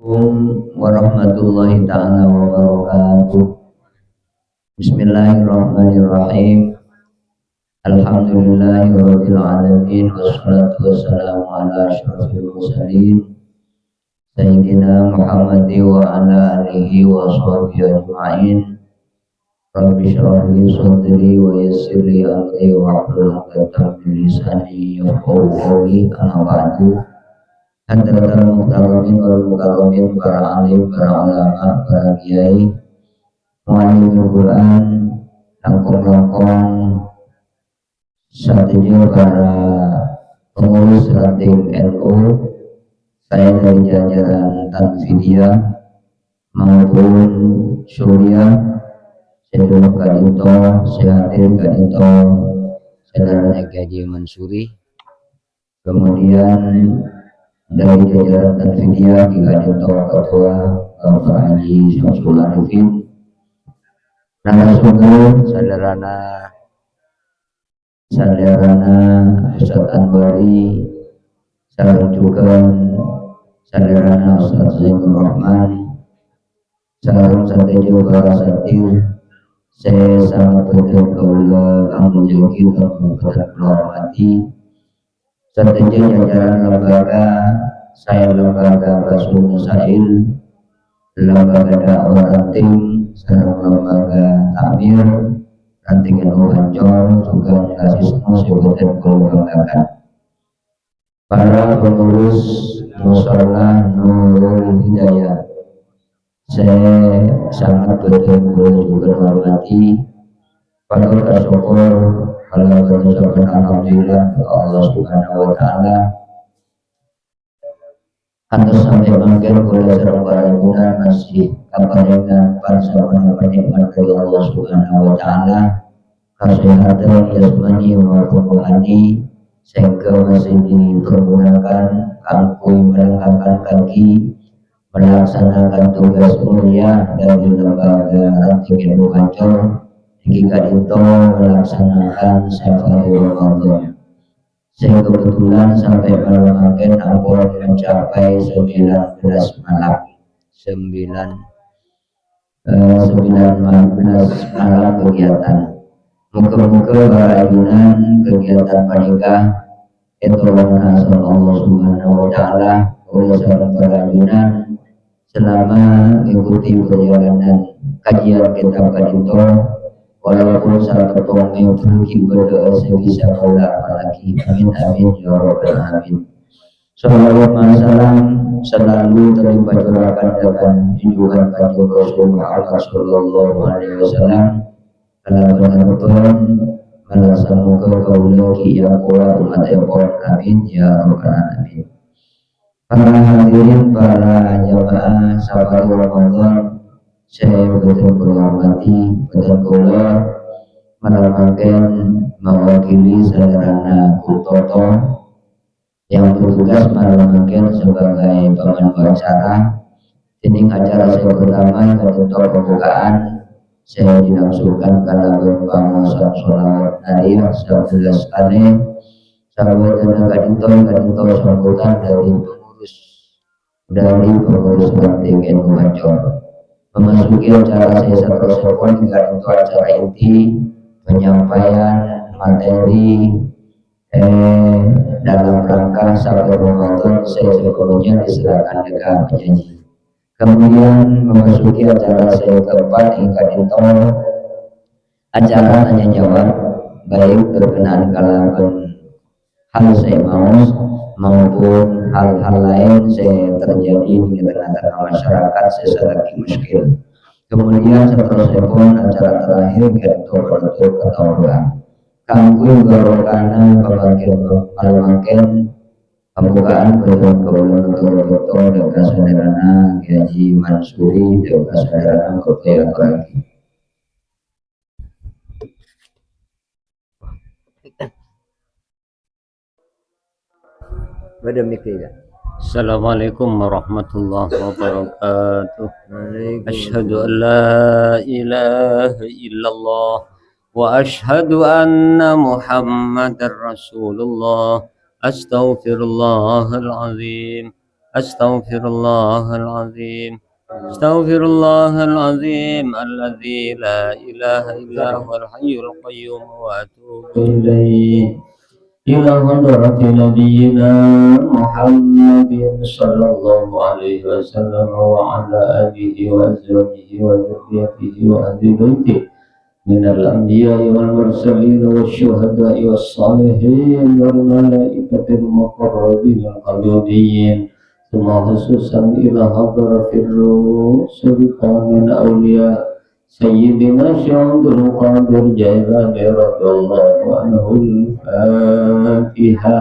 Assalamualaikum warahmatullahi ta'ala wabarakatuh. Bismillahirrahmanirrahim. Alhamdulillahirabbil alamin wassalatu wassalamu ala asyrofil mursalin sayyidina Muhammadin wa ala alihi wa sahbihi ajma'in. Rabbi shrah li sadri wa yassir li amri wahlul 'uqdatam min lisani yafqahu qawli. Amma ba'du. Hadratal muhtaramin wal mukarramin, para alim, para ulama, para kiai, muallimul Quran, langkung-langkung sadaya para pengurus ranting NU, saya dari jajaran Tanfidiyah maupun Suriah, saya kadinto, saya hadir kadinto, saudara Gaji Mansuri, kemudian dari jajaran Tanfidiyah juga ketua Bapak Haji Syamsul Arifin, narasumber sadarana Ustadz Anwari, sareng juga sadarana Ustadz Zainul Rahman, sareng sadaya para satir. Saya sangat berterima kasih amun jogi dan hormati sadaya jajaran lembaga, saya lembaga Rasul Musail, lembaga dakwah ranting, serta lembaga takmir ranting NU Ancol, juga kasismu sebutan kelombagaan. Para pengurus Mushola Nurul Hidayah, saya sangat berterima juga hormati. Pada syukur alhamdulillah Allah Subhanahu wa taala atas sampai mangken kula sareng para guna masih kaparingan pansarana nikmat dari Allah Subhanahu wa taala, kesehatan jasmani maupun rohani, sehingga masih dipergunakan kanggo melengkapkan kaki melaksanakan tugas mulia dari lembaga ranting NU Ancol jika itu melaksanakan Safarul Ramadan. Saya kebetulan sampai malam makin ampun mencapai 19 malam 19 malam kegiatan. Muka-muka barajunan kegiatan panikah itu menasal Allah Subhanahu wa taala oleh seorang barajunan selama mengikuti perjalanan kajian kitab kadinto. Walaupun satu pengeng terungki berdoa sebisa mula apalagi. Amin amin ya rabbal alamin. Sallallahu alaihi wasallam selalu terlibat curahkan dengan junjungan kanjeng Rasulullah sallallahu alaihi wasallam. Kalau benar-benar melaksanakan kaula yang kuat umat epon. Amin ya rabbal alamin. Para hadirin, para jamaah Safarul Ramadan, saya betul berhormati betul kula menamakan mewakili saudara Kutoto yang bertugas menamakan sebagai pemandu acara. Ini acara saya pertama untuk pembukaan. Saya dilangsungkan karena berpangsa sholawat nariyah 11 kali. Sahabat dan kadinto sambutan dari pengurus ranting NU Ancol. Memasuki acara saya satu sekon hingga untuk acara inti penyampaian materi dalam rangka Safarul Ramadan, saya sepenuhnya diserahkan kepada penyanyi. Kemudian memasuki acara saya keempat hingga itu acara tanya jawab, baik berkenaan kalangan hal saya maupun hal-hal lain saya terjadi di tengah-tengah masyarakat secara muskil. Kemudian seterusnya pun acara terakhir yaitu penutup ketahuan kanggo barokana pemangkin pembukaan berikut betul dengan saudara Gaji Mansuri dengan saudara Kopya lagi. Assalamualaikum warahmatullahi wabarakatuh. Asyhadu an la ilaha illallah wa asyhadu anna Muhammadar Rasulullah. Astaghfirullahal azim. أستغفر الله العظيم أستغفر الله العظيم الذي لا إله إلا هو الحي القيوم وأتوب إليه إلى حضرة نبينا محمد صلى الله عليه وسلم وعلى آله وأزواجه وذريته وأهل بيته من الأنبياء والمرسلين والشهداء والصالحين والملائكة المقربين القدوسين ثم خصوصا إلى حضرة سلطان الأولياء سيدنا شيخ عبد القادر جيلاني رضي الله عنه. الفاتحة.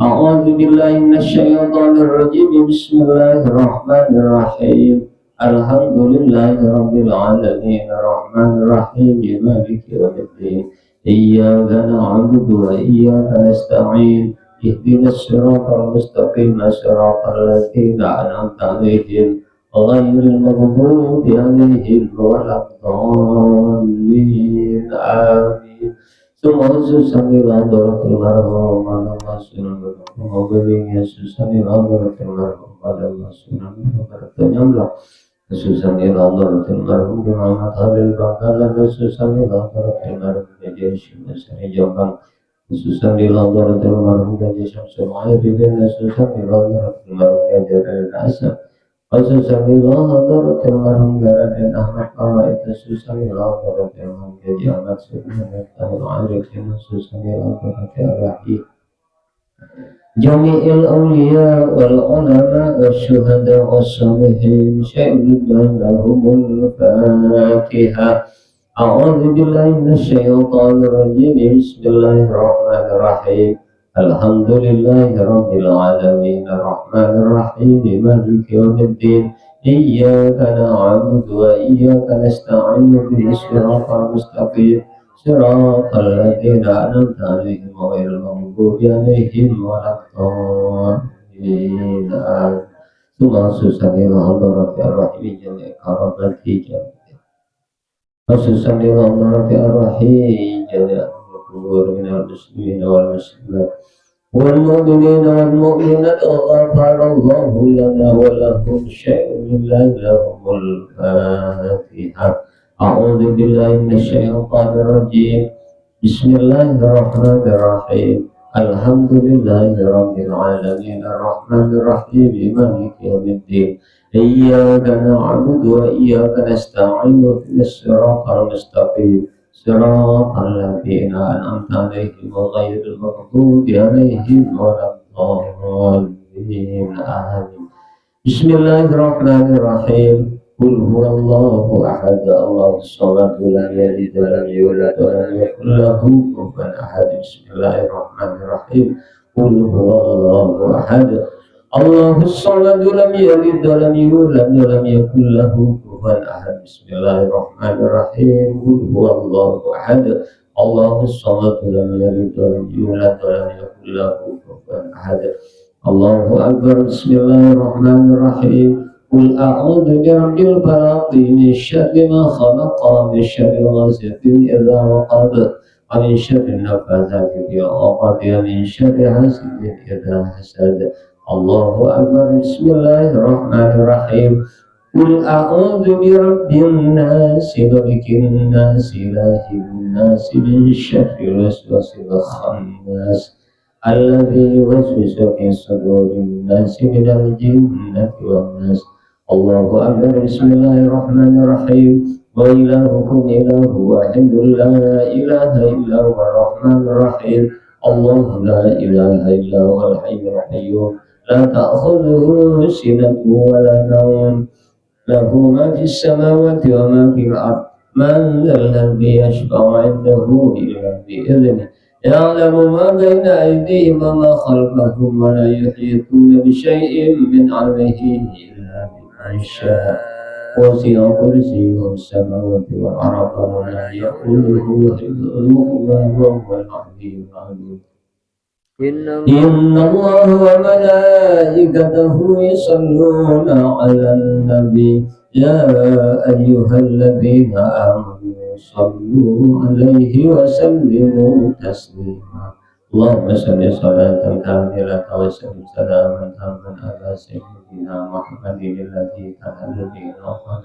أعوذ بالله من الشيطان الرجيم. بسم الله الرحمن الرحيم. الحمد لله رب العالمين الرحمن الرحيم مالك يوم الدين إياك نعبد وإياك نستعين اهدنا الصراط المستقيم صراط الذين أنعمت عليهم غير المغضوب عليهم ولا الضالين آمين. ثم خصوصا إلى حضرة المرحوم على الله سنة وبلغ خصوصا إلى حضرة المرحوم على الله سنة وبركاته خصوصا إلى حضرة المرحوم بمحمد خليل بangkalan خصوصا إلى حضرة المرحوم بجيش مسري جوبان خصوصا إلى حضرة المرحوم بجيش شمس المعيرين خصوصا إلى حضرة المرحوم بجيش الأسد خصوصا إلى حضرة المرحوم بجيش أحمد قائد خصوصا إلى حضرة المرحوم بجيش أحمد سبحانه العارفين خصوصا إلى حضرة الرحيم جميع الأولياء والعلماء والشهداء والصالحين شهد لهم الفاتحة. أعوذ بالله من الشيطان الرجيم. بسم الله الرحمن الرحيم. الحمد لله رب العالمين الرحمن الرحيم مالك يوم الدين إياك نعبد وإياك نستعين اهدنا الصراط المستقيم صراط الذين أنعمت عليهم غير المغضوب عليهم ولا الضالين آمين. ثم خصوصا إلى حضرة الرحيم جميع كرامته جميعا خصوصا إلى حضرة الرحيم جميع القبور من المسلمين والمسلمات والمؤمنين والمؤمنات غفر الله لنا ولهم شيء لله لهم الفاتحة. أعوذ بالله من الشيطان الرجيم. بسم الله الرحمن الرحيم. الحمد لله رب العالمين الرحمن الرحيم مالك يوم الدين إياك نعبد وإياك نستعين اهدنا الصراط المستقيم صراط الذين أنعمت عليهم غير المغضوب عليهم ولا الضالين آمين. بسم الله الرحمن الرحيم. قل هو الله أحد الله الصمد لم يلد ولم يولد ولم يكن له كفوا أحد. بسم الله الرحمن الرحيم. قل هو الله أحد الله الصمد لم يلد ولم يولد ولم يكن له كفوا أحد. بسم الله الرحمن الرحيم. قل هو الله أحد الله الصمد لم يلد ولم يولد ولم يكن له كفوا أحد. الله أكبر. بسم الله الرحمن الرحيم. قل أعوذ برب الفلق من شر ما خلق من شر غاسق إذا وقب ومن شر النفاثات في العقد ومن شر حاسد إذا حسد. الله أكبر. بسم الله الرحمن الرحيم. قل أعوذ برب الناس ملك الناس إله الناس من شر الوسواس الخناس الذي يوسوس في صدور الناس من الجنة والناس. الله أكبر. بسم الله الرحمن الرحيم. وإلهكم إله واحد لا إله إلا هو الرحمن الرحيم. الله لا إله إلا هو الحي القيوم لا تأخذه سنة ولا نوم له ما في السماوات وما في الأرض. من ذا الذي يشفع عنده إلا بإذنه يعلم ما بين أيديهم وما خلفهم ولا يحيطون بشيء من علمه إلا بما شاء وسع كرسيه السماوات والأرض ولا يؤوده حفظهما وهو العلي العظيم. إن الله وملائكته يصلون على النبي يا أيها الذين آمنوا صلوا عليه وسلموا تسليما. اللهم صل صلاة كاملة وسلم سلاما تاما على سيدنا محمد الذي تنال به العقد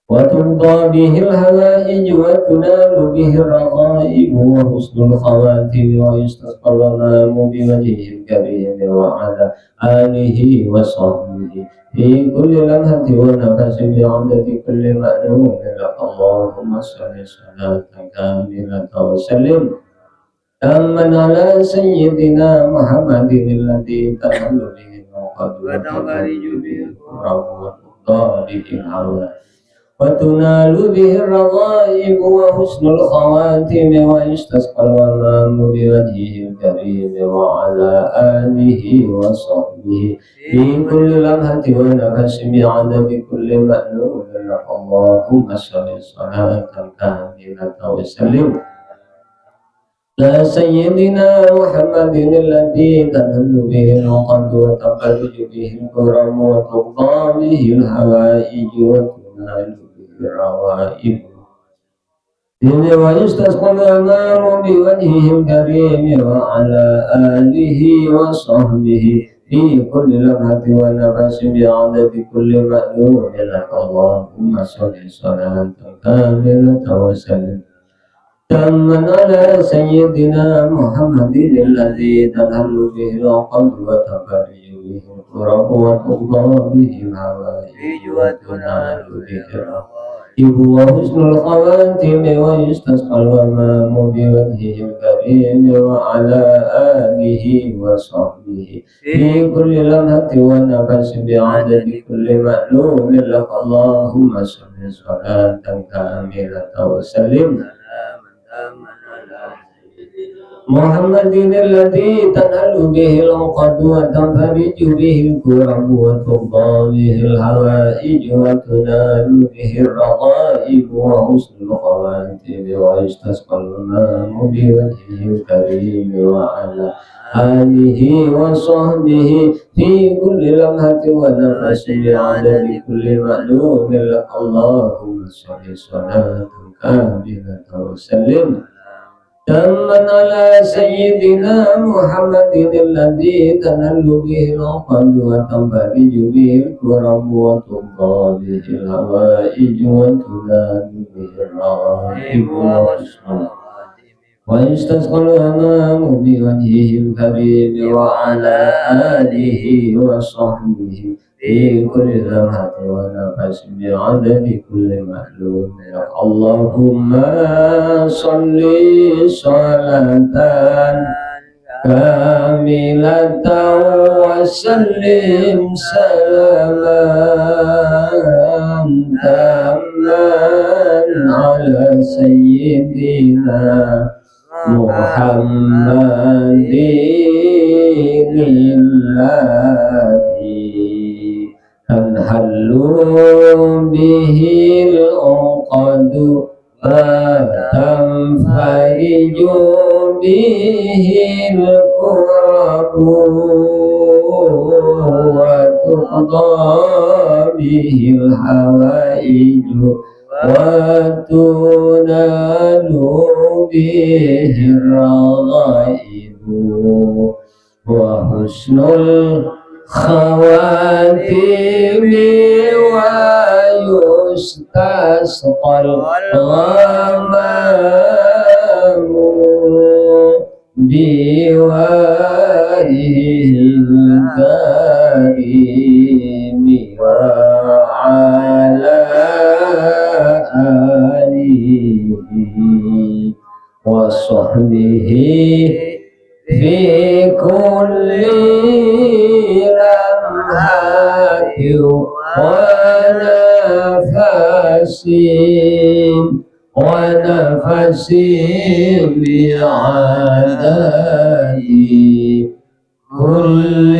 وترضى به الهوائج وتنال به الرغائب وحسن الخواتم ويستسقى الغمام بوجهه الكريم وعلى آله وصحبه في كل لمحة ونفس بعدد كل مألوف لك اللهم صل صلاة كاملة وسلم تمن على سيدنا محمد الذي تنال به العقد وتنفرج به الكرب وترضى به الهوائج وتنال به الرغائب وحسن الخواتم ويستسقى الغمام بوجهه الكريم وعلى آله وصحبه في كل لمحة ونفس بعدد كل مألوف لك اللهم صل صلاة كاملة وسلم لا سيدنا محمد الذي تنل به العقد وتفرج به الكرم وتقضى به الحوائج وتنال به الروائب ويستسقى الغمام بوجهه الكريم وعلى آله وصحبه في كل لمحة ونفس بعدد كل مألوف لك اللهم صل صلاة كاملة وسلم تمن على سيدنا محمد الذي تنهل به العقد وتفرج به الكرب وتقضى به الحوائج وتنال به الرغائب وحسن الخواتم ويستسقى الغمام بوجهه الكريم وعلى آله وصحبه في كل لمحة ونفس بعدد كل مألوف لك اللهم صل صلاة كاملة وسلم محمد الذي تنال به العقد وتنفرج به الكرب وتقضى به الحوائج وتنال به الرغائب وحسن الخواتم ويستسقى الغمام بوجهه الكريم وعلى آله وصحبه في كل لمحة ونفس بعدد كل مألوف لك اللهم صل صلاة كاملة وسلم تمن على سيدنا محمد الذي تنل به العقد وتنفرج به الكرب وتقضى به الحوائج وتنال به الرغائب ويستسقى الغمام بوجهه الكريم وعلى آله وصحبه في كل لمحة ونفس بعدد كل مألوف اللهم صل صلاة كاملة وسلم سلاما تاما على سيدنا محمد الذي تنحل به العقد وتنفرج به الكرب وتقضى به الحوائج وتنال به الرغائب وحسن الخواتم ويستسقى الغمام بوجهه الكريم وعلى آله وصحبه في كل لمحة ونفس بعدد كل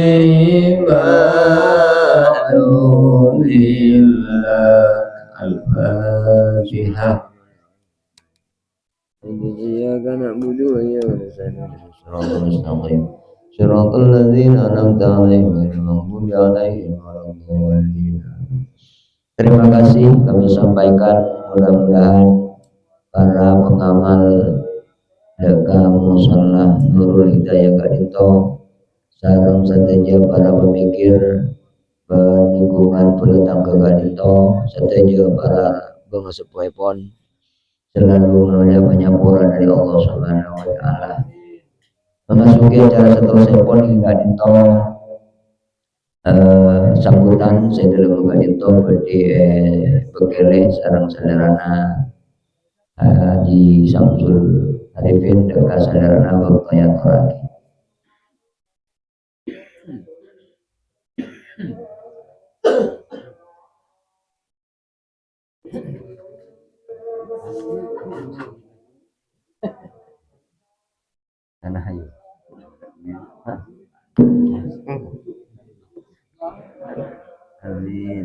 معلوم إلا الفاتحة. إياك نعبد وإياك نستعين صراط المستقيم صراط الذين أنعمت عليهم غير المغضوب عليهم ولا الضالين. Terima kasih kami sampaikan, mudah-mudahan para pengamal deka musola Nurul Hidayah kadinto sareng sateja para pemikir lingkungan penetangga kadinto sateja para pengesepuhipun selalu menolak penyampuran dari Allah Subhanahu wa taala. Memasuki acara seterusipun hingga dinto sambutan saya dalam dinto berdiri bekele sareng sadarana di Samsul Arifin dekat sadarana waktu yang lagi. Tanah ayu. Amin.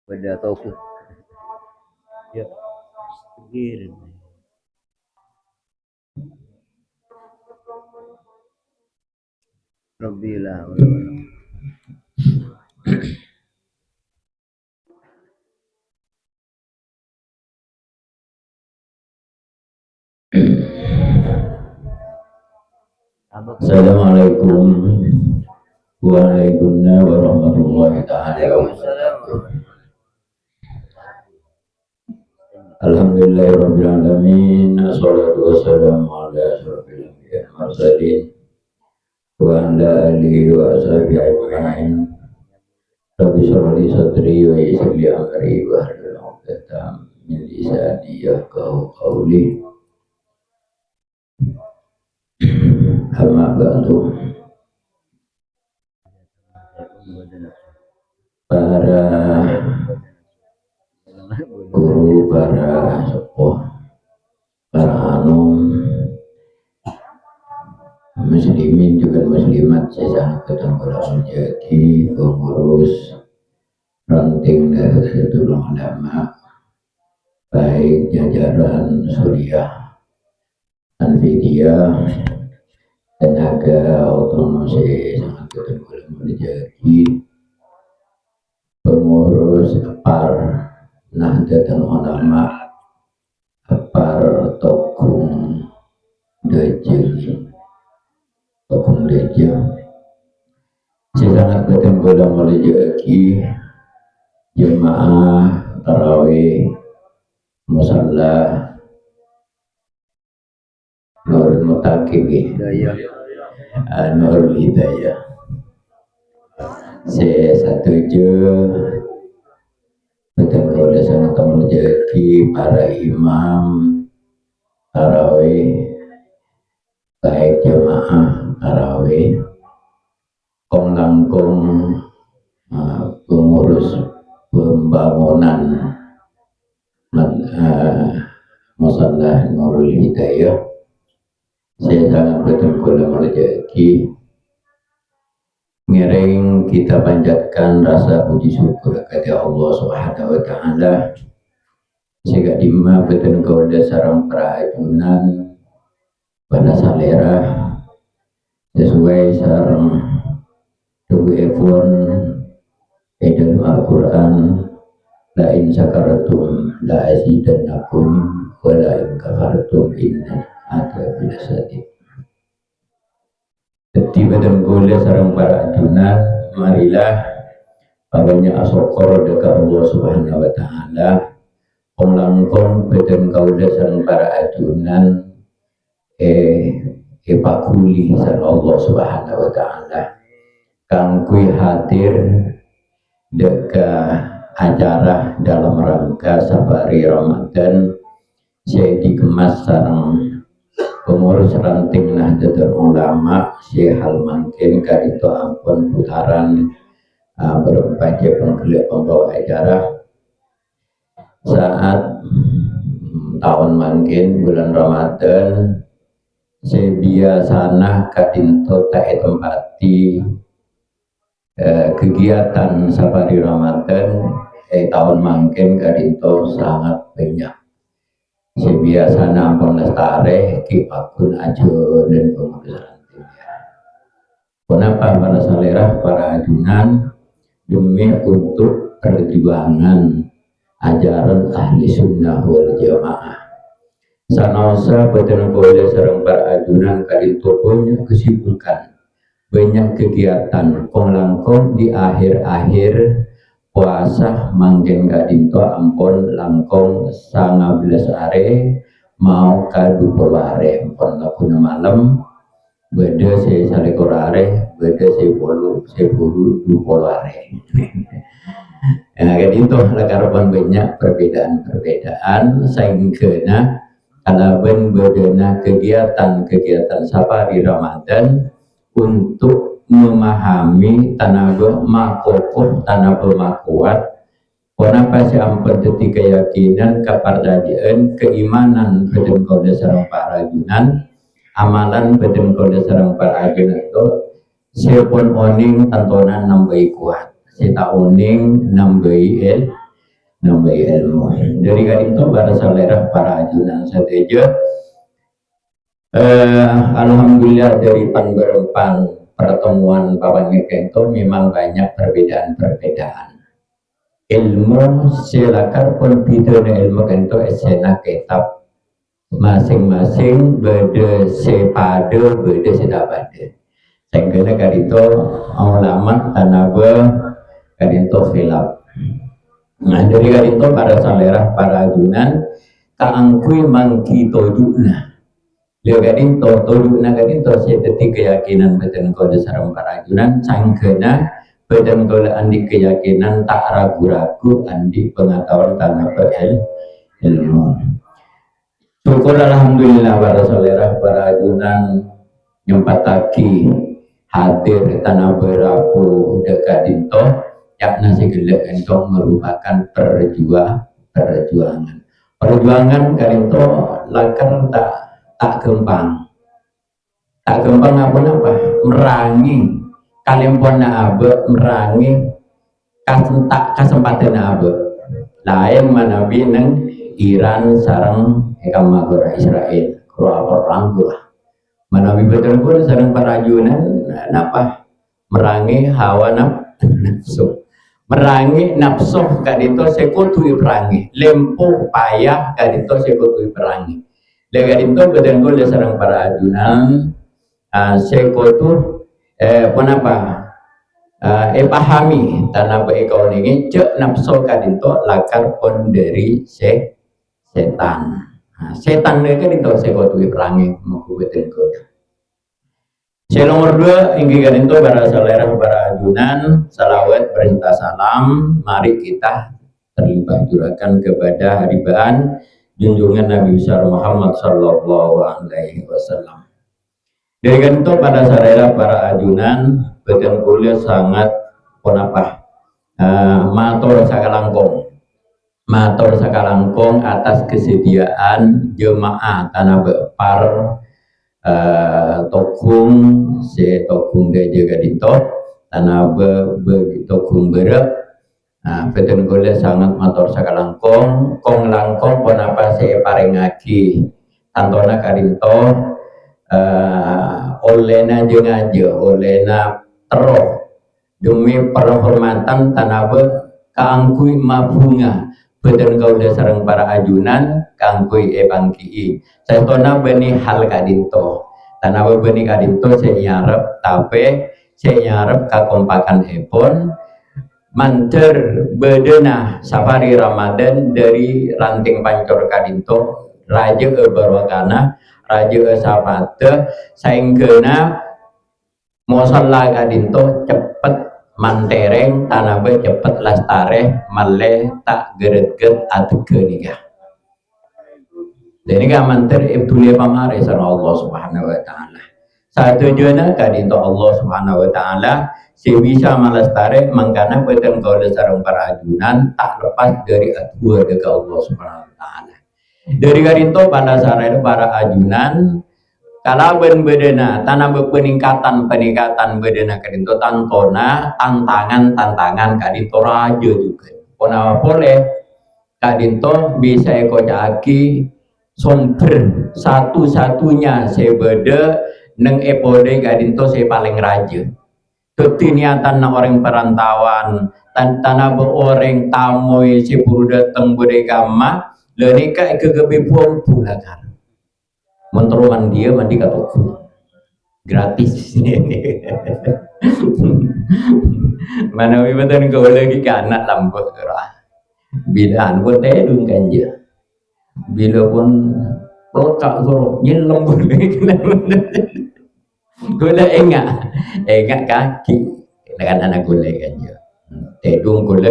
Pada toku. Ya. Pikirin. Rabbilah. Assalamualaikum warahmatullahi ta'ala wabarakatuh. Alhamdulillahirabbil alamin, wassalatu wassalamu ala asyrofil anbiya'i wal mursalin wa ala alihi wa ashabihi ajma'in. Rabbi shrah li sadri wa yassir li amri wa hlul 'uqdatam min lisani yafqahu qawli. Amma ba'du. Para guru, para sepuh, para anum, muslimin juga muslimat, saya sangat berterima kasih pengurus ranting Nahdlatul Ulama, baik jajaran Suriah, Anfidia, tenaga otonom, saya sangat berterima kasih pengurus par Nahdlatul Ulama, par Tokung Dejel, saya sangat berterima kasih jemaah tarawih musalla Nurul Mutaqib, Nurul Hidayah. Saya setuju betul sangat menjadi para imam tarawih, baik jemaah tarawih, langkung pengurus pembangunan musalla Nurul Hidayah. Saya sangat berterima kasih. Ngiring kita panjatkan rasa puji syukur kepada Allah Subhanahu wa taala. Sehingga dimma beten kauda sareng prajunan pada salera sesuai sareng tubuhipun edel Al-Qur'an, la in syakartum la azidannakum wa la in kafartum inna adzabi lasyadid. Jadi badan gole sarang para ajunan, marilah pawanya asokor dekat Allah Subhanahu wa taala. Langkong badan gole sarang para ajunan pakuli sarang Allah Subhanahu wa taala. Kang kui hadir dekat acara dalam rangka safari Ramadan, saya dikemas sarang pengurus ranting Nahdlatul Ulama, Syekh Halmangkin karito ampun putaran berbagai penggelik pembawa acara saat tahun mangkin bulan Ramadan. Saya biasana kadinto tak tempati kegiatan safari Ramadan tahun mangkin kadinto sangat banyak. Sebiasa nampun lestare kipakun ajo dan pengurusan timnya. Kenapa para salerah, para ajunan demi untuk perjuangan ajaran ahli sunnah wal jamaah. Sanosa badan kode sareng para ajunan kadinto punya kesibukan banyak kegiatan kong langkong di akhir-akhir puasa manggen kadinto ampun langkong 19 are mau ka 20 are ampun lakuna malam beda se salikur are beda se bolu 20 are. Nah kadinto lakarepan banyak perbedaan sehingga kalaban bedana kegiatan safari Ramadan untuk memahami tanaga makokoh tanaga makuat kenapa si ampun teti keyakinan kapardadian keimanan beden kode sareng para ajunan amalan beden kode sareng para ajunan itu siapun oning tantonan nambahi kuat sita oning nambahi ilmu dari kadinto para salerah para ajunan sateja. Alhamdulillah dari beberapa pertemuan Bapak Ngekento memang banyak perbedaan. Ilmu silakan pun bidana ilmu kento esena kitab masing-masing beda sepade beda sedapade. Sehingga kadito ulama tanaga kadito khilaf. Nah dari kadito para salerah para ajunan kaangkui mangki tojuna. Leo kadinto toluna kadinto saya detik keyakinan beten kode sareng para ajunan sangkena beten kode andi keyakinan tak ragu-ragu andi pengetahuan tanah ilmu. Syukur alhamdulillah para salerah para ajunan nyempataki hadir tanah berapu dekadinto yakna segala ento merupakan perjuangan kadinto lakar tak gempang apa merangi kalimpona abe merangi kesempatan abe lain manabi neng Iran sarang ekamagora Israel kuro orang gua manabi betul pun sarang para ajunan napa merangi hawa nafsu merangi nafsu kadito sekutui perangi lempuh payah kadito sekutui perangi lega itu badan kode sarang para ajunan sekotu kenapa pahami tanah baikau ini cek nafsu kadinto lakar pon dari setan setan mereka itu sekotu perangi muku badan kode. Nomor 2 inggi kadinto para salerah para ajunan salawat perintah salam mari kita terlibat jurakan kepada haribaan junjungan Nabi besar Muhammad sallallahu alaihi wasallam. Dari kanto pada salerah para ajunan beten kuliah sangat ponapa matur sakalangkong atas kesediaan jemaah tanah bepar tokung se tokung deje gadito tanah tokung berek. Nah, betul gole sangat matur sakalangkong kong langkong ponapa saya parengaki tantona kadinto olena jeung aja olena tero demi perhormatan tanabe kaangkui mabunga betul gole sareng para ajunan kaangkui bangki saestona beni hal kadinto tanabe beni kadinto saya nyarep tape saya nyarep kakompakan epon manter bedena safari Ramadan dari ranting pancor kadinto raja barwakana raja sapate sainggena mosalla kadinto cepet mantereng tanabe cepet lastare male tak geret-geret ategenika. Jadi manter ibtulia pamare sareng Allah Subhanahu wa taala. Satujuna kadinto Allah Subhanahu wa taala si bisa malastare mangkana beten kaula sareng para ajunan tak lepas dari atua dekat Allah Subhanahu wa taala. Dari kadinto pada sareng para ajunan kalaben bedena tanah peningkatan bedena kadinto tantona tantangan kadinto raja juga Pona boleh kadinto bisa kocaki sumber satu-satunya sebeda neng epode kadinto saya paling raja. Ketiniatan na orang perantauan tanah orang tamoy si buru datang bodekama lenika kegebi puang pula kan. Menteruman dia mandi katoku gratis mana wibatan kau lagi ke anak lambut kerah bilaan buat edun kanja bila pun pelekak suruh nyelam boleh gula enggak kaki dengan anak gula kanja edun gula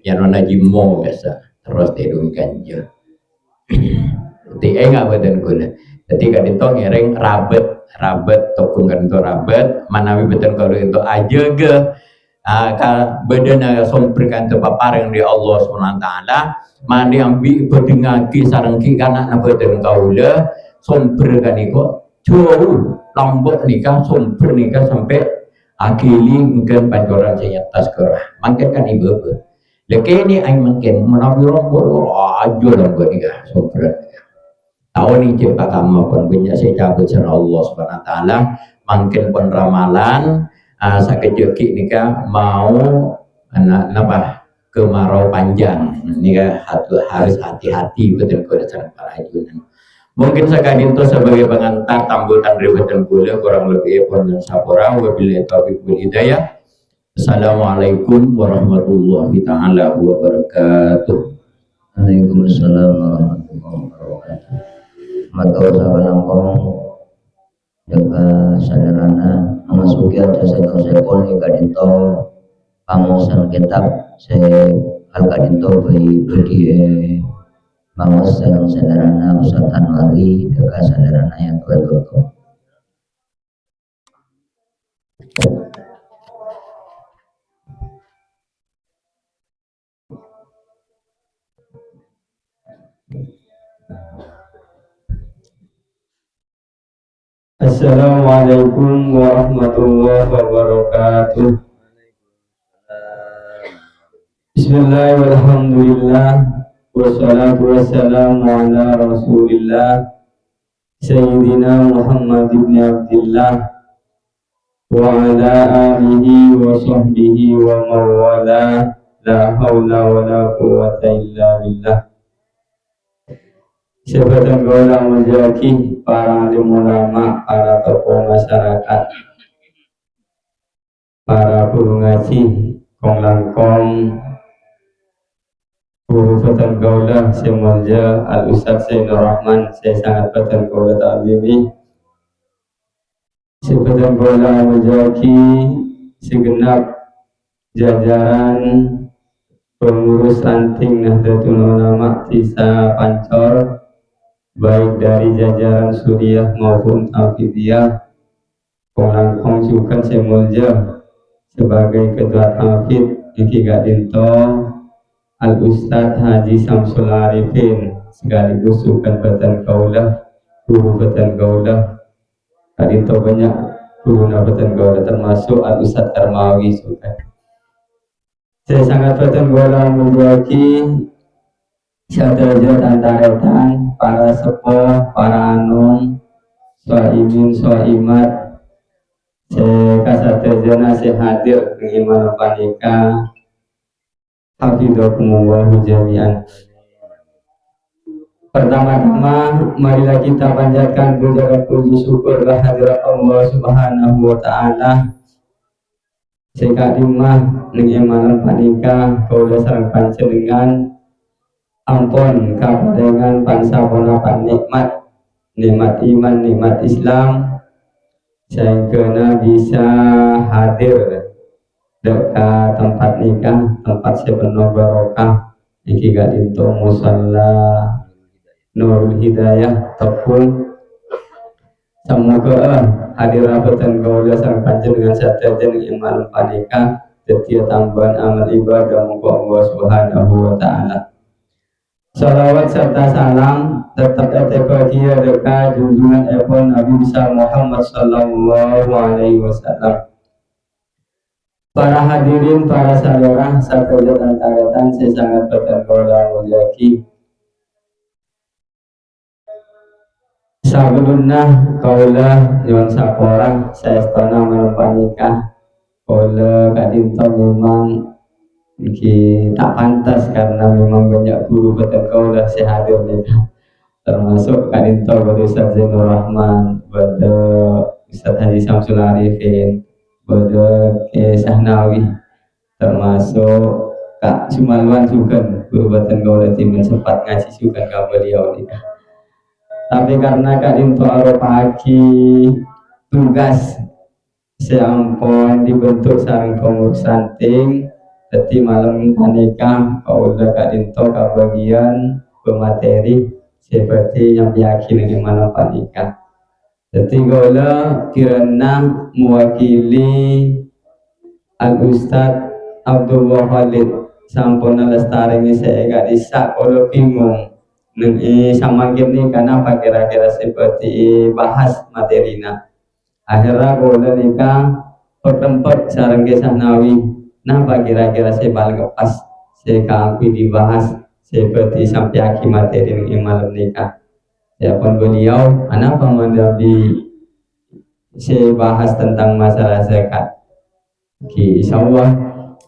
yang nona jimo biasa terus edun kanja ti enggak badan gula jadi kadito ngereng rabet tokung kadito rabet manawi betul kalau itu aja ke badan sompri kanto papareng di Allah SWT mandi ambil berdengaki sarengki karena badan kaula sompri kan iko jauh lambok nikah sompri nikah sampai akili mungkin pancoran saya tas kerah mungkin kan ibu lagi ini aing mungkin menawi rombol aja lambok nikah sompri tahun ini cepat kamu pun punya saya cabut sama Allah Subhanahu Wa Taala mungkin pun ramalan sakejeki nikah mau anak napa kemarau panjang nikah harus hati-hati betul kepada cara para ajunan mungkin sekadin itu sebagai pengantar tambutan ribetan gula kurang lebih pun dan sapura wabillahi taufiq wal hidayah. Assalamualaikum warahmatullahi taala wabarakatuh. Waalaikumsalam warahmatullahi wabarakatuh. Maka usaha langkong jaga sadarana memasuki jasa sepol hingga dinto pamusan kitab saya alka dinto bagi mangus sedang sadarana usatan wali jaga sadarana yang terlalu Assalamualaikum warahmatullahi wabarakatuh. Bismillahirrahmanirrahim. Wassalatu wassalamu ala Rasulillah Sayyidina Muhammad ibn Abdillah wa ala alihi wa sahbihi wa mawala la hawla wa la quwwata illa billah. Sebatan gola menjaki para alim ulama, para tokoh masyarakat, para guru ngaji, kong langkong, guru Fatan Gaula, Semolja, Al-Ustadz Zainur Rahman, saya sangat Fatan Gaula ta'zimi. Sebatan gola menjaki segenap jajaran pengurus ranting Nahdlatul Ulama Tisa Pancor, baik dari jajaran Suriah maupun Hafidiyah, Kolangkong juga Semulja sebagai ketua Hafid Iki Gadinto, Al Ustadz Haji Samsul Arifin sekaligus sukan Batan Kaulah, guru Batan Kaulah, Gadinto banyak guru Batan Kaulah termasuk Al Ustadz Karmawi sukan. Saya sangat Batan Kaulah menjadi Syadaja tantaretan para sepuh, para anung, soimin, soimat, kasatejana sehadir iman panika, hafidhakumullahu jami'an. Pertama-tama, marilah kita panjatkan puji syukur kehadirat Allah Subhanahu wa Ta'ala. Sekadimah ning iman panika kaula sareng panjenengan ampun kaparengan pansapunapan nikmat iman, nikmat Islam sehingga bisa hadir dekat tempat nikah, tempat sepenuh barokah iki gadinto musalla Nurul Hidayah tepung. Semoga hadir abatan kaula sareng panjenengan sadayan iman panika dadi tambahan amal ibadah muga Allah Subhanahu wa Ta'ala. Salawat serta salam tetap terbahagia dekat junjungan Nabi besar Muhammad Sallallahu Alaihi Wasallam. Para hadirin, para saudara, sahabat antarian, saya sangat berterima kasih. Sabunna kaula yon sakora saya setana menempanikah kaula kadinto memang tak pantas karena memang banyak guru betul kaula saya hadir nikah termasuk kadinto pada Ustaz Zainul Rahman, pada Ustaz Haji Samsul Arifin, pada Kiai Sahnawi, termasuk Kak Sumalwan juga guru betul kaula timin sempat ngaji juga ke beliau nikah. Tapi karena Kak Dinto pagi tugas seampun dibentuk sarang pengurus ranting, jadi malam nikah udah Kak Dinto kebagian pemateri seperti yang yakin dengan malam panikah. Jadi gola kirana mewakili Al Ustadz Abdullah Khalid sampun lestari ini saya gak disak kalau bingung. Sama gini karena apa kira-kira seperti bahas materina akhirnya boleh nikah pertempat sarang kisah nawi nah apa kira-kira saya paling pas saya kangkui dibahas seperti sampai akhir materi ini malam nikah ya pun beliau anak pemandabi saya bahas tentang masalah zakat insyaallah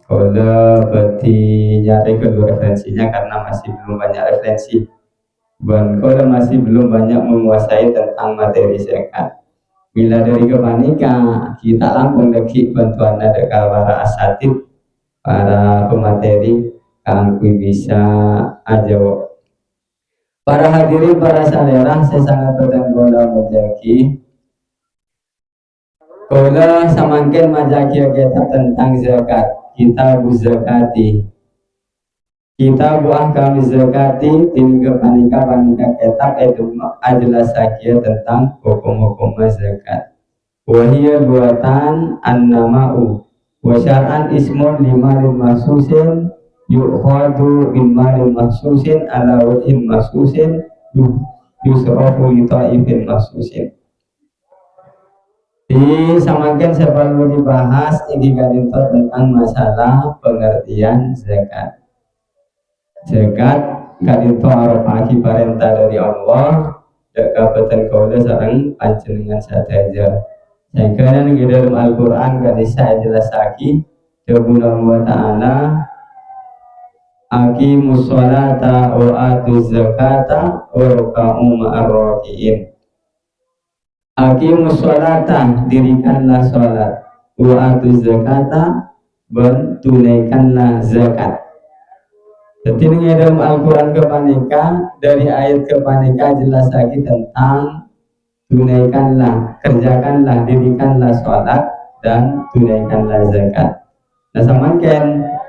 kalau berarti nyari kedua referensinya karena masih belum banyak referensi. Dan kalau masih belum banyak menguasai tentang materi zakat. Bila dari kepanikan kita langsung deki bantuan dari para asatid, para pemateri, kami bisa aja. Para hadirin, para saudara, saya sangat berterima kasih. Kalau semakin majaki kita tentang zakat, kita zakati. Kita buah kami zakati tinggal panika kitab itu jelas saja tentang hukum-hukum zakat. Wahia buatan an-nama'u wa syar'an ismun limalin maksusin yukhadu bin malin maksusin ala wajhin maksusin yusrafu li ta'ifin maksusin. Di samakan sebelum dibahas ini tentang masalah pengertian zakat. Zakat kadito arafaki perintah dari Allah dak kabeten kaula sareng panjenengan sadaya. Sehingga di dalam Al-Qur'an kadisa jelasake Subhanahu wa ta'ala aqimus sholata wa atuz zakata warka'u ma'ar raki'in. Aqimus sholata dirikanlah sholat wa atuz zakata tunaikanlah zakat. Jadi ini dalam Al-Quran kepanika dari ayat kepanika jelas lagi tentang tunaikanlah, kerjakanlah, dirikanlah sholat dan tunaikanlah zakat. Nah semakin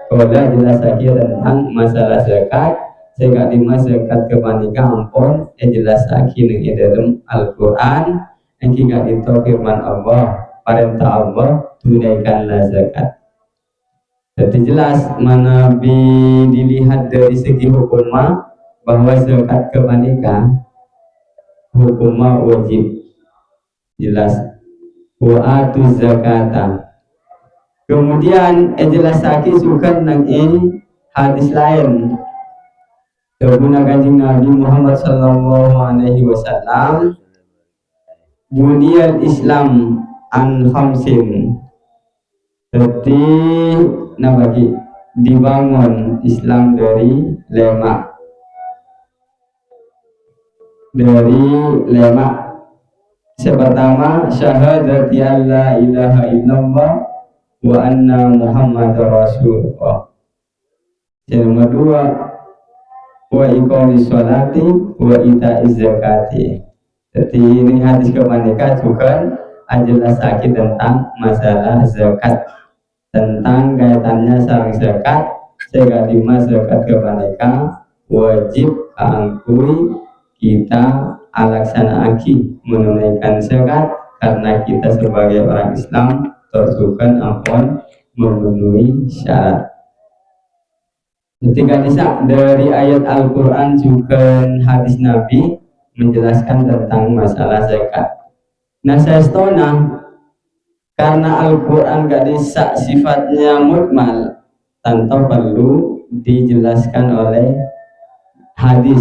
kalau jelas lagi tentang masalah zakat, sehingga di zakat kepanika ampun jelas lagi di dalam Al-Quran yang kita itu firman Allah, perintah Allah tunaikanlah zakat. Jadi jelas mana dilihat dari segi hukumnya bahwa zakat kepanikan hukumnya wajib jelas wa atu zakata. Kemudian jelas lagi juga nang ini hadis lain Dawuhna Kanjeng Nabi Muhammad sallallahu alaihi wasallam buniyal Islam an khamsin. Jadi bagi dibangun Islam dari lima pertama syahadati alla ilaha illallah wa anna muhammadar rasulullah. Yang kedua wa iqamis sholati wa ita'iz zakati. Jadi ini hadis kepanika juga jelas lagi tentang masalah zakat, tentang kaitannya sarang zakat sehingga lima zakat kepanika wajib angkui kita alaksanaaki menunaikan zakat karena kita sebagai orang Islam tersukan ampun memenuhi syarat. Ketika dari ayat Al-Quran juga hadis Nabi menjelaskan tentang masalah zakat. Nah saya setona karena Al-Quran gak disak sifatnya mukmal, tanpa perlu dijelaskan oleh hadis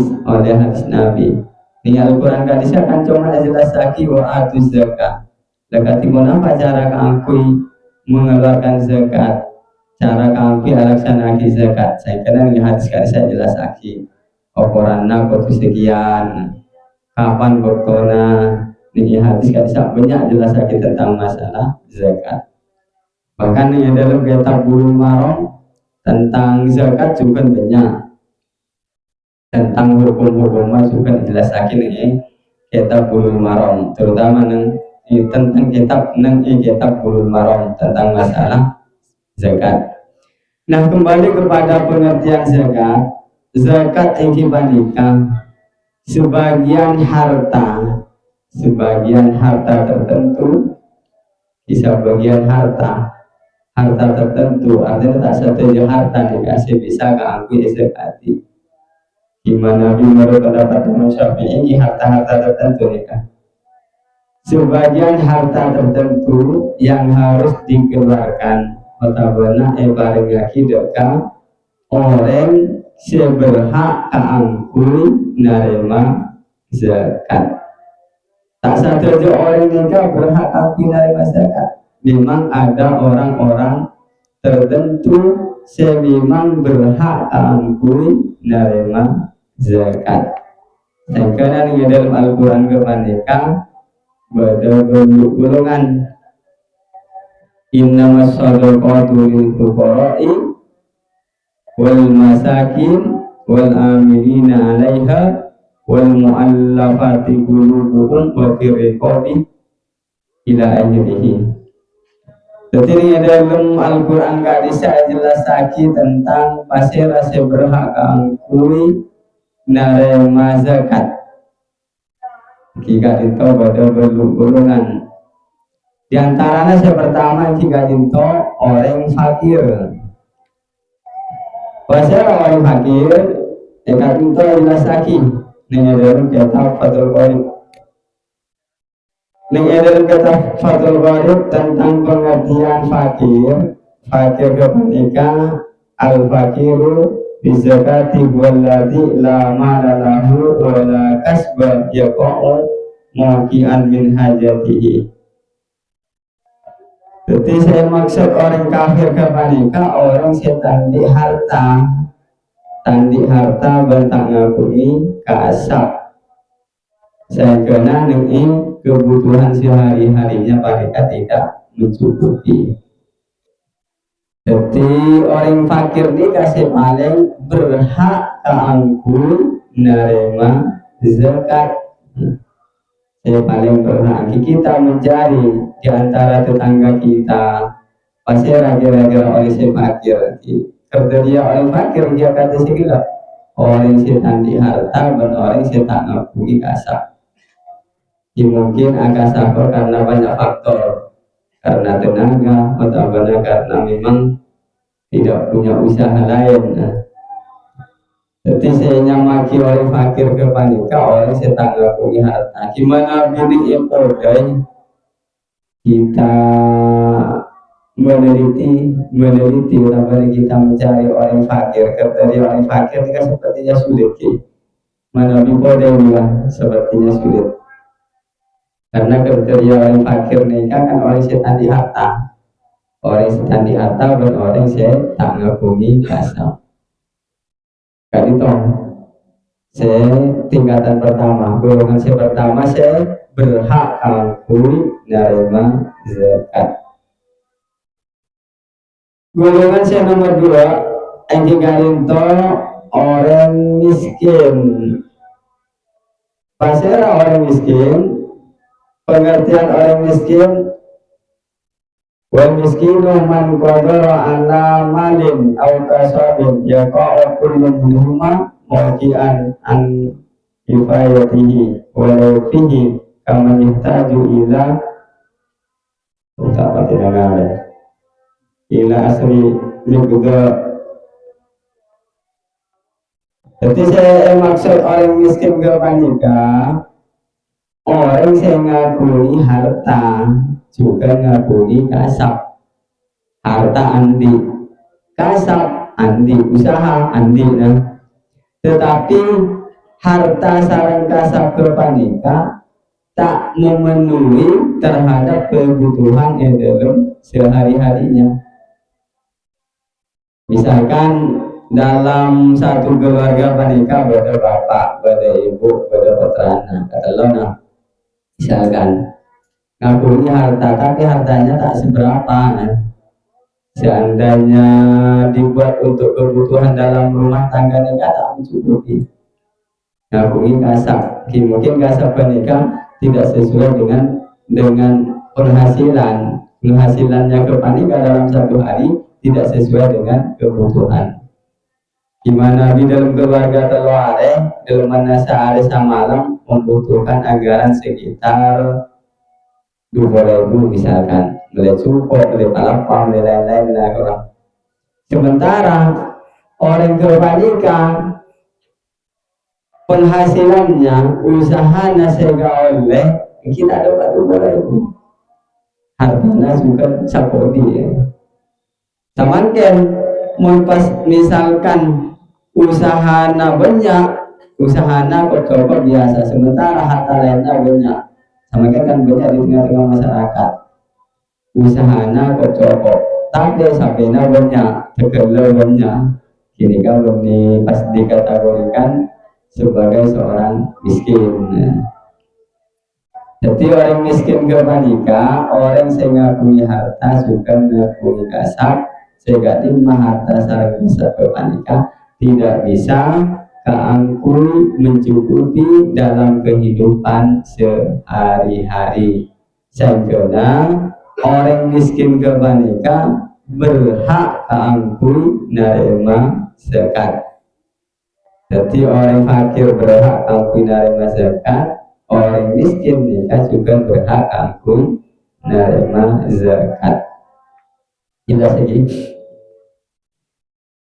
Nabi. Ini Al-Quran gak disak kan cuma jelas lagi wa atuz zakat. Dekati apa cara kangkui mengeluarkan zakat, cara kangkui alaksanaki zakat. Saya kira ini hadis gak saya jelas lagi. Al-Quran kudu sekian, kapan waktuna. Ini hadis gak bisa banyak jelas lagi tentang masalah zakat. Bahkan yang dalam kitab Bulughul Maram tentang zakat juga banyak, tentang hukum-hukumnya juga jelas lagi nih kitab Bulughul Maram, terutama tentang kitab Bulughul Maram tentang masalah zakat. Nah, kembali kepada pengertian zakat. Zakat yang dibandingkan sebagian harta tertentu, bisa bagian harta tertentu, artinya tak setuju harta dikasih bisa keangkui zakati. Gimana menurut pendapat Imam Syafi'i ini harta tertentu nikah. Sebagian harta tertentu yang harus dikeluarkan otabana bareng lagi deka orang seberhak keangkui narema zakat. Tak setuju orang nikah berhak keangkui narema zakat. Memang ada orang-orang tertentu memang berhak keangkui narema zakat. Karena di dalam Al-Quran kebanyakan pada golongan innamas shadaqatu lil fuqara'i wal masakin wal amilina 'alaiha wal mu'allafati qulubuhum wa fir riqabi ila akhirih. Jadi di dalam Al-Quran gak bisa jelas lagi tentang pasira seberhak angkui narema zakat. Jika itu pada golongan. Di antaranya yang pertama jika itu orang fakir. Pasira orang fakir, jika itu jelas lagi. Ini dalam kitab Fathul Qorib. Dalam kitab Fathul Qorib tentang pengertian fakir ketika al-fakiru bizakati walladhi la mala lahu wa la kasba yaqa'u muqian min hajatihi. Jadi saya maksud orang kafir kepada orang tandi harta bentak ngakui kasab. Saya kena ini kebutuhan sehari-harinya mereka tidak mencukupi. Jadi orang fakir ini kasih paling berhak keangkui nerima zakat. Saya paling berhak. Kita mencari di antara tetangga kita, pasti kira-kira orang si fakir. Kerja orang fakir dia kata segala orang si tandi harta dan orang si tak ngakui kasar. Mungkin agak sabar karena banyak faktor, karena tenaga atau karena memang tidak punya usaha lain. Jadi saya nyamaki orang fakir ke panika orang si tak ngakui harta. Gimana bidik impordai kita meneliti utama kita mencari orang fakir. Dari orang fakir ini kan sepertinya sulit. Mana impordai juga sepertinya sulit. Karena kriteria orang fakir nikah kan orang setan di harta, dan orang saya tak ngakui kasar. Kan itu saya tingkatan pertama, golongan saya pertama saya berhak akui nerima zakat. Golongan saya nomor 2 yang tinggalin orang miskin. Pasir orang miskin. Pengertian orang miskin, wal miskinu man qadara ala malin aw kasabin yaqa'u kullu minhuma mawqi'an an yufayatihi walau fihi kama yahtaju ila asri miqda. Jadi saya maksud orang miskin ke panika orang yang ngakui harta juga ngakui kasab. Harta andi, kasab andi, usaha andi nah. Tetapi harta sarang kasab kepanika tak memenuhi terhadap kebutuhan dalam sehari-harinya. Misalkan dalam satu keluarga panika ada bapak, ada ibu, ada putrana, kata lona. Misalkan ngakui harta tapi hartanya tak seberapa. Seandainya dibuat untuk kebutuhan dalam rumah tangga nikah tak mencukupi. Ngakui kasab, mungkin kasab panika tidak sesuai dengan penghasilannya ke panika dalam satu hari tidak sesuai dengan kebutuhan. Gimana di dalam keluarga teluare dalam mana sehari semalam membutuhkan anggaran sekitar 2.000 misalkan, beli cukup, beli palapa, beli lain-lain lah orang. Sementara orang kepanika penghasilannya usahanya sehingga oleh kita dapat 2.000 hartanya juga sapodi ya. Samankan pas misalkan usahana banyak, usahana kok coba biasa, sementara harta lainnya banyak. Samankan kan banyak di tengah-tengah masyarakat. Usahana kok coba, tapi sampainya banyak, tegel banyak. Kini kan ini pas dikategorikan sebagai seorang miskin. Jadi orang miskin kepanika, orang yang punya harta juga ngakui kasab, sehingga timah harta sarang kasab kepanika tidak bisa keangkui mencukupi dalam kehidupan sehari-hari. Sehingga orang miskin kepanika berhak keangkui nerima zakat. Jadi orang fakir berhak keangkui nerima zakat. Orang miskin nikah juga berhak angkui nerima zakat. Jelas lagi.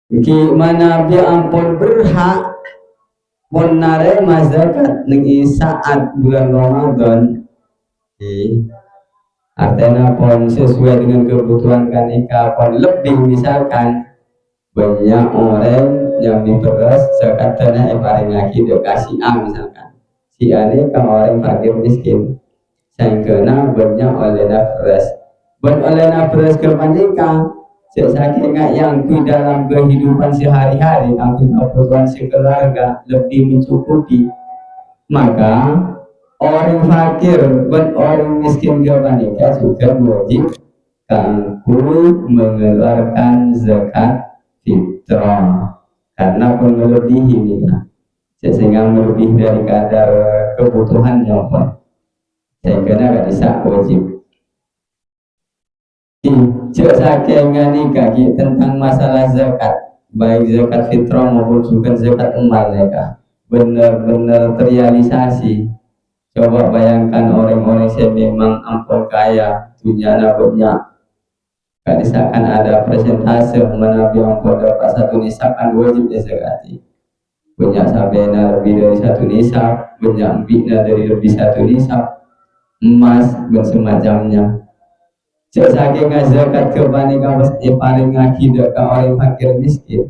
Gimana dia ampun berhak pun nerima zakat ning saat bulan Ramadan. Artinya pun sesuai dengan kebutuhan kanika pun lebih misalkan banyak orang yang diberas zakat tanah paling lagi dikasih misalkan. Si ane kalau orang fakir miskin sehingga banyak oleh beras oleh beras kepanika saking yang di dalam kehidupan sehari-hari aku kebutuhan sekeluarga lebih mencukupi, maka orang fakir orang miskin kepanika juga wajib kangkul mengeluarkan zakat fitrah karena pun melebihi nikah sehingga melebihi dari kadar kebutuhannya pun sehingga tidak bisa wajib. Jika saking kaki tentang masalah zakat baik zakat fitrah maupun juga zakat emal mereka benar-benar terrealisasi. Coba bayangkan orang-orang yang memang ampun kaya dunia banyak gak disahkan ada presentase mana yang dapat satu nisab kan wajib zakati. Banyak sabena lebih dari satu nisab, banyak bina dari lebih satu nisab, emas dan semacamnya. Saking zakat kepanika mesti paling akidah ke orang fakir miskin.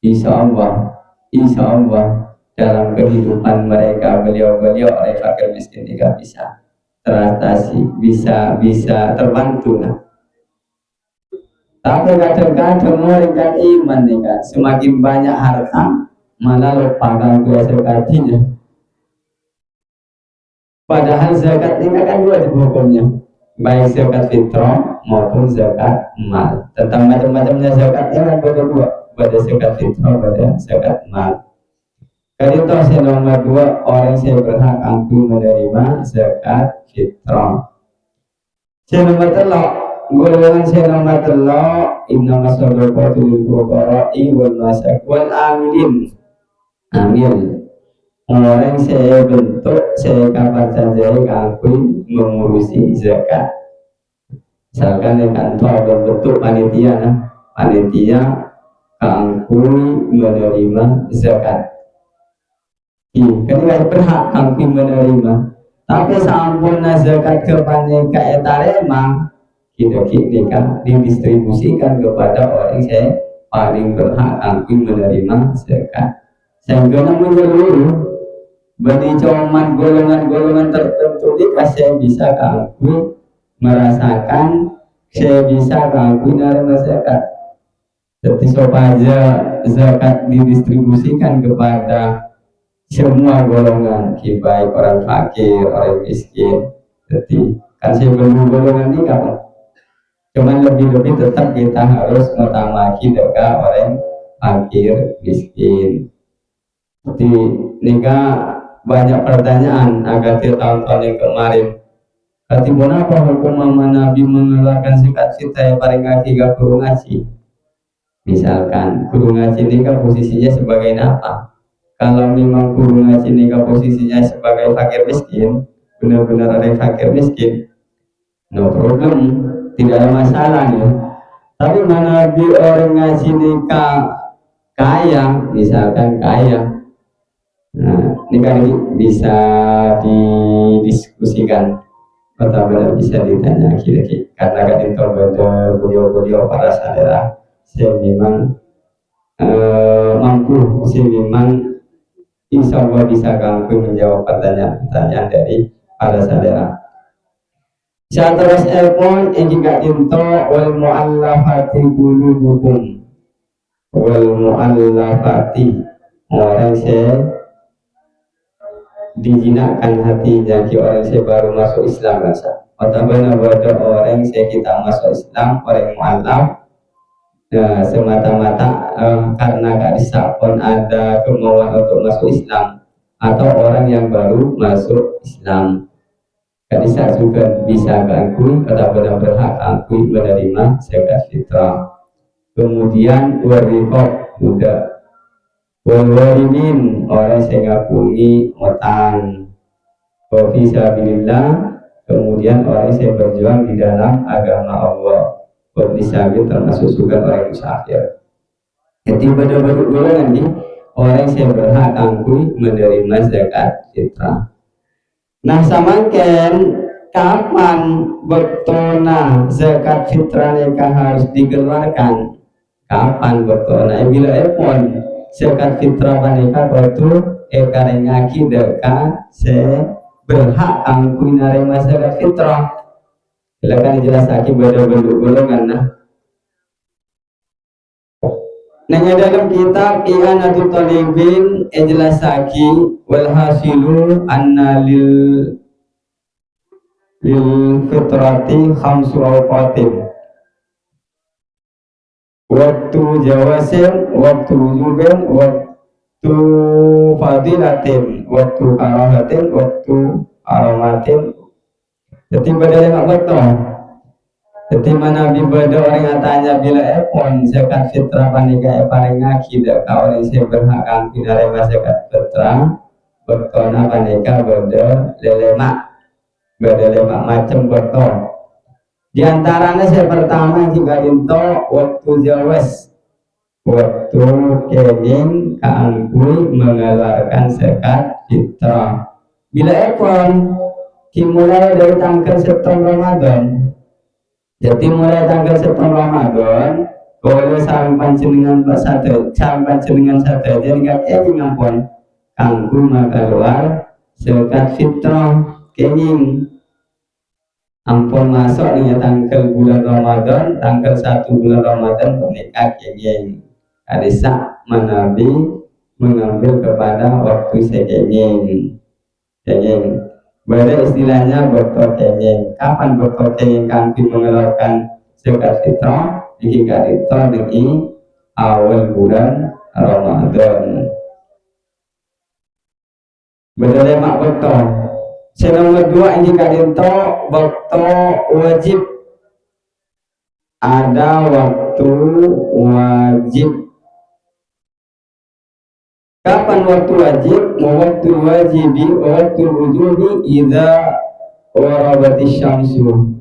Insya Allah dalam kehidupan mereka beliau orang fakir miskin tidak bisa teratasi, bisa terbantu lah. Tapi kadang-kadang mereka iman nih kan, semakin banyak harta malah lupakan zakatnya. Padahal zakat ini kan wajib hukumnya, baik zakat fitrah maupun zakat mal. Tentang macam-macamnya zakatnya kan beda-dua, pada zakat fitrah, pada zakat mal. Kali itu saya nomor 2 orang saya berhak angku menerima zakat fitrah. Saya nomor 3 golongan saya nomor 3 inna masadaqatul fuqara'i wal masakin wal amilin. Amil orang saya bentuk saya kapan saja ngakui mengurusi zakat. Misalkan di kantor ada bentuk panitia ngakui menerima zakat. Ketika berhak ngakui menerima, Tapi sampun zakat kepanika etarema kita nikah didistribusikan kepada orang yang paling berhak angki menerima zakat. Sehingga menyeluruh bagi cuman golongan-golongan tertentu dikasih bisa angki merasakan saya bisa angki menerima zakat. Jadi supaya zakat didistribusikan kepada semua golongan, baik orang fakir, orang miskin. Jadi kan sebelum golongan ini kan, cuman lebih-lebih tetap kita harus mengamati dekat orang fakir, miskin. Jadi nikah banyak pertanyaan agar di tahun-tahun yang kemarin. Katibun apa hukum Nabi mengeluarkan zakat fitrah yang paling ngaji gak guru ngaji? Misalkan guru ngaji nikah posisinya sebagai apa? Kalau memang guru ngaji nikah posisinya sebagai fakir miskin, benar-benar ada fakir miskin, no problem, tidak ada masalah ya. Tapi mana bi orang ngaji nikah kaya, misalkan kaya, nah nikah ini bisa didiskusikan atau bisa ditanya kira-kira karena kan itu beliau-beliau para saudara saya memang mampu, saya memang insya Allah bisa mampu menjawab pertanyaan-pertanyaan dari para saudara. Saya terus elpon yang juga tinto wal mu'allafati qulubuhum, wal mu'allafati orang saya dijinakkan hatinya ki orang saya baru masuk Islam rasa atau benar-benar orang saya kita masuk Islam orang mu'allaf semata-mata karena gak disapon ada kemauan untuk masuk Islam atau orang yang baru masuk Islam gak bisa juga bisa ganggu atau benar berhak akui menerima zakat fitrah. Kemudian warikop budak, warimin orang yang ngapungi utang, fisabilillah kemudian orang yang berjuang di dalam agama Allah. Sabil termasuk juga orang musafir. Jadi benar-benar golongan ini orang yang berhak angkui menerima zakat fitrah. Nah samakan kapan betona zakat fitrah nikah harus dikeluarkan? Kapan betona? Bila epon zakat fitrah nikah betul karena deka se berhak angkui menerima zakat fitrah. Silakan dijelaskan bentuk golongan Nanya dalam kitab I'anatul Talibin jelasaki wal hasilu anna lil fitrati khamsu awqatin waktu jawasin, waktu wujubin, waktu fadilatin, waktu karahatin, waktu aromatin. Jadi badai nggak betul. Jadi mana bibada orang yang tanya bila epon zakat fitrah panika paling ngakidah kau orang yang berhak angki dari zakat fitrah bertona panika bada lelemak macam betul. Di antaranya saya pertama jika dinto waktu jawas waktu kenging keangkui mengeluarkan zakat fitrah. Bila epon dimulai dari tanggal September Ramadan. Jadi mulai tanggal September Ramadan, kalau sampai panjenengan satu jadi nggak kenging ngampun kangku maka keluar zakat fitrah kenging ampun masuk nih tanggal bulan Ramadan, tanggal 1 bulan Ramadan pernikah kenging. Adisa menabi mengambil kepada waktu sekenging. Berarti istilahnya bertor kenging. Kapan bertor kenging kami mengeluarkan zakat fitrah? Jika ditor di awal bulan Ramadan. Betul mak bertor. Nomor 2 jika ditor bertor wajib. Ada waktu wajib. Kapan waktu wajib? Waktu wajibi, waktu wujubi idza warabati syamsu.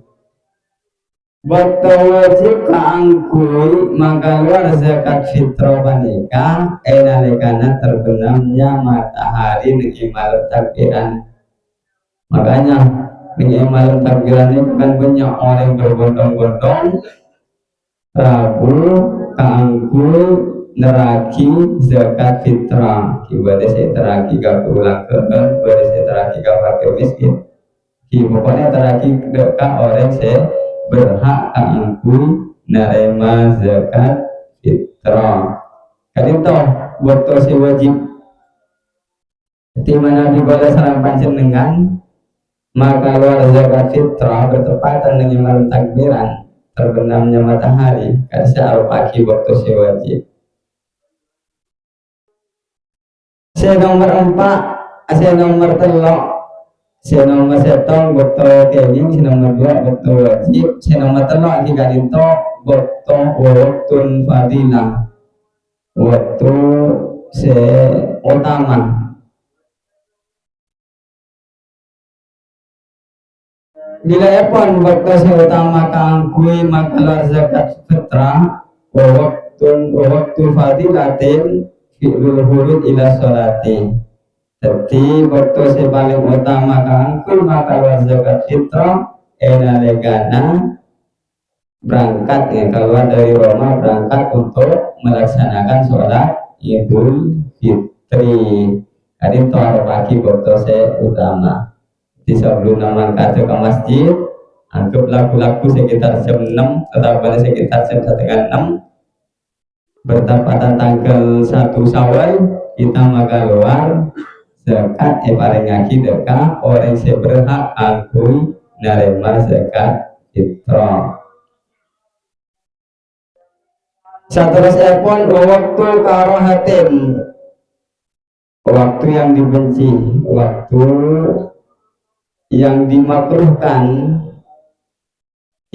Waktu wajib kaangkui maka luar zakat fitrah panika enalikana terbenamnya matahari di malam takbiran. Makanya di malam takbiran ini kan banyak orang berbondong-bondong Rabu kanggo neraki zakat fitrah ibadah saya teraki kanggo ulang keban ibadah saya teraki kanggo fakir miskin pokoknya teraki dekat orang saya berhak kanggo nerima zakat fitrah kan itu buat si wajib di mana di kota sarang panjenengan maka luar zakat fitrah bertepatan dengan malam takbiran terbenamnya matahari kasih pagi waktu si wajib. Saya nomor 4, saya nomor 3, saya nomor 1 waktu kenging, saya nomor 2 waktu wajib, saya nomor 3 jika itu waktu fadilah waktu utama. Bila epon waktu seutama kangkui maka luar zakat fitrah waktu fadilatin fi'lul hurud ila sholati. Jadi waktu paling utama kangkui maka luar zakat fitrah enalegana berangkat ya keluar dari Roma berangkat untuk melaksanakan sholat Idul Fitri. Jadi toh pagi waktu utama. Di sebelum mangkat ke masjid anggap lagu-lagu sekitar jam 6 atau sekitar jam 5:30 bertepatan tanggal 1 Syawal kita maka luar zakat paling ngaki deka orang yang berhak aku nerima zakat fitrah. Saterusnya pun waktu karohatin waktu yang dibenci waktu yang dimakruhkan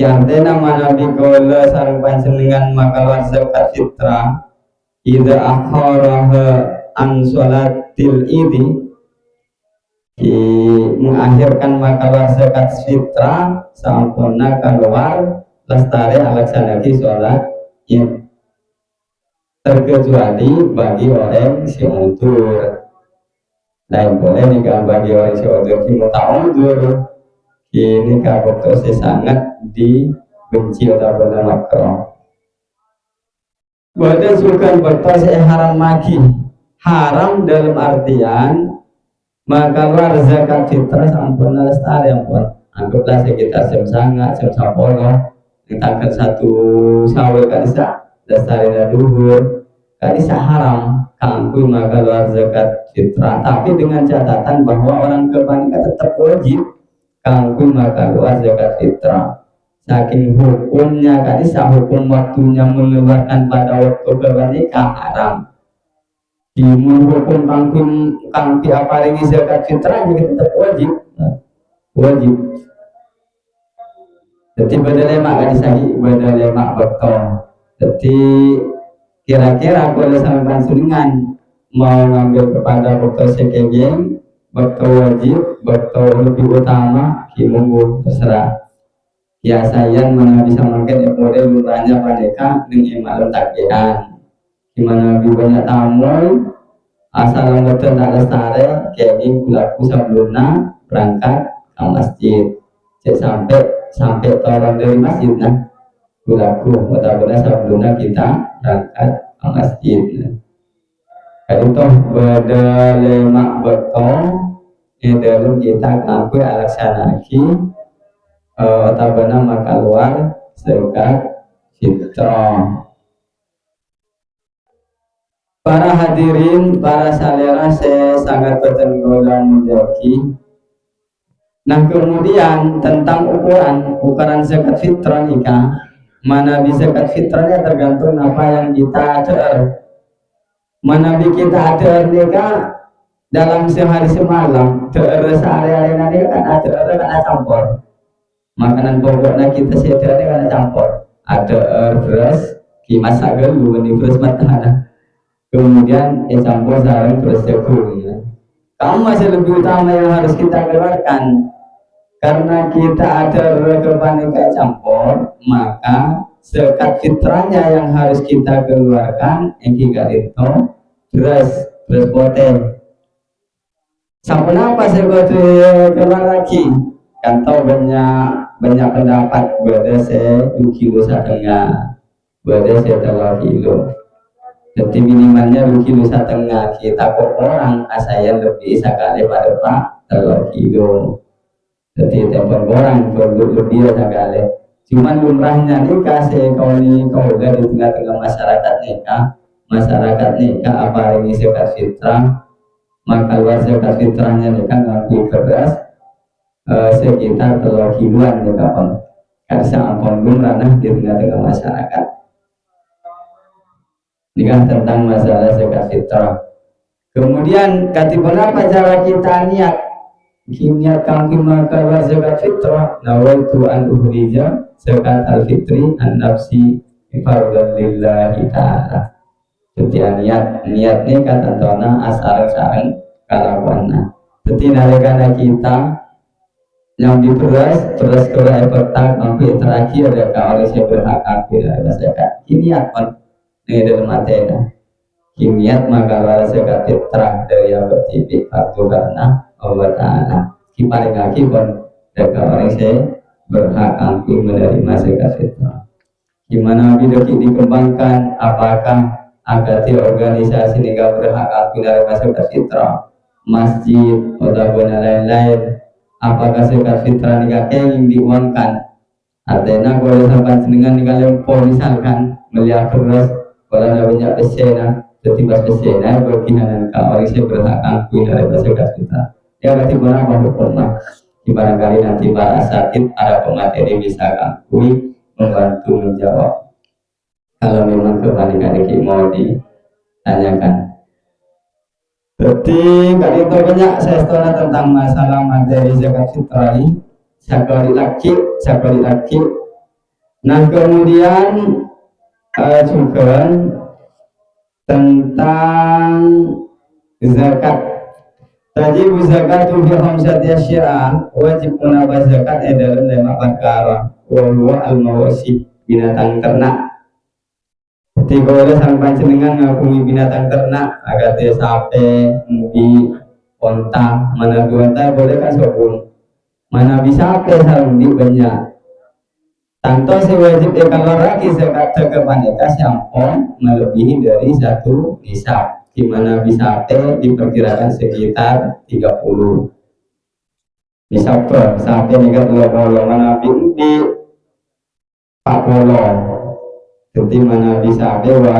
yang tena mana dikola sarang panjenengan maka zakat fitrah idza akharaha an sholatil idi mengakhirkan maka zakat fitrah sampurna keluar lestari alaksanaki sholat id terkecuali bagi orang si untur lain boleh nikah bagi orang seorang yang mau mundur ini kabut sangat dibenci atau benar makro. Badan sulkan bertos haram lagi haram dalam artian maka luar zakat fitrah sampurna lestari ampun anggaplah sekitar jam 9 jam 10 ditangkan 1 Syawal kadisa lestari duhur kadisa haram kangkui maka luar zakat fitrah tapi dengan catatan bahwa orang kebanika tetap wajib kangkui maka luar zakat fitrah saking hukumnya kadisa hukum waktunya mengeluarkan pada waktu kebanika haram di hukum kangkui apa ini zakat fitrah juga tetap wajib wajib jadi beda lemak kadisa beda lemak betul jadi kira-kira kalau sampai panjenengan mau ngambil kepada waktu sekegeng, waktu wajib, waktu lebih utama, monggo terserah. Ya saya mana bisa makan model lurahnya padeka dengan malam takbiran. Gimana lebih banyak tamu, asal model tak lestari, kegeng kulaku sebelumnya berangkat ke masjid. Jadi sampai turun dari masjid nah. Kulaku mudah-mudahan sebelumnya kita berangkat ke masjid. Itu pada lemak betul dalam kita kangkui alaksanaki atau benar maka luar zakat fitrah. Para hadirin, para salera saya sangat bertenggolan menjadi. Nah kemudian tentang ukuran zakat fitrah nikah. Mana bisa zakat fitrahnya tergantung apa yang kita ada. Mana kita ada nikah dalam sehari semalam ada sehari-hari nanti kan ada campur. Makanan pokoknya kita sehari-hari kan campur. Ada beras, kimasak gelu, ini beras matahana. Kemudian campur sarang beras jagung. Ya. Kamu masih lebih utama yang harus kita keluarkan. Karena kita ada kebanika campur, maka zakat fitrahnya yang harus kita keluarkan yang kita itu beras putih. Sampai apa saya keluar lagi? Kan tahu banyak pendapat berada saya 2 kilo setengah, berada saya 3 kilo. Jadi minimalnya 2 kilo setengah. Kita kok orang saya lebih sekali pada Pak 3 kilo. Jadi telepon orang perlu lebih sekali. Cuman lumrahnya nikah saya kau udah di tengah-tengah masyarakat nikah apa ini zakat fitrah, maka luar zakat fitrahnya nikah ngaku beras sekitar 3 kiloan nikah pun karena ampun lumrah di tengah-tengah masyarakat. Nikah tentang masalah zakat fitrah. Kemudian katipun apa cara kita niat? Niat kami maka luar zakat fitrah nawaitu an uhrija zakat al-fitri an nafsi fardhan lillahi ta'ala. Jadi niat ini kata tona asal-asal kalawana. Jadi nalikana kita yang beras kerai petang mampu terakhir ada kawali saya berhak aku ada zakat. Niat pun ini dalam materi. Niat maka luar zakat fitrah dari yang bertipi fardu karena Allah Ta'ala. Paling lagi pun ada kawali saya berhak aku menerima zakat fitrah. Gimana bidaki dikembangkan? Apakah agati organisasi nikah berhak aku dari zakat fitrah, masjid atau lain-lain? Apakah zakat fitrah nikah yang diuangkan? Artinya kalau sampai dengan nikah lempor misalkan melihat beras, kalau ada banyak pesena, setiap pesena berkinanan kau saya berhak aku dari zakat fitrah. Ya berarti mana hukumnya? Barangkali nanti para asatid ada pemateri bisa akui membantu menjawab. Kalau memang kebalikan ini mau ditanyakan. Jadi kali itu banyak saya setelah tentang masalah materi zakat fitrah ini. Sekali lagi. Nah kemudian juga tentang zakat. Tadi zakat fi khamsati asya, wajib menambah zakat dalam 5 perkara. Wa huwa al-mawasi, binatang ternak. Jadi kalau sang panjenengan ngakumi binatang ternak, agar dia sapi, mudi, onta, mana onta boleh kan sopun, mana bisa sapi sarung di banyak. Tanto si wajib kalau lagi zakat kepaneka sampon melebihi dari 1 nisab, di mana bisa sapi diperkirakan sekitar 30. Nisab sapi ini kan 20, mana di 40. Jadi mana bisa wa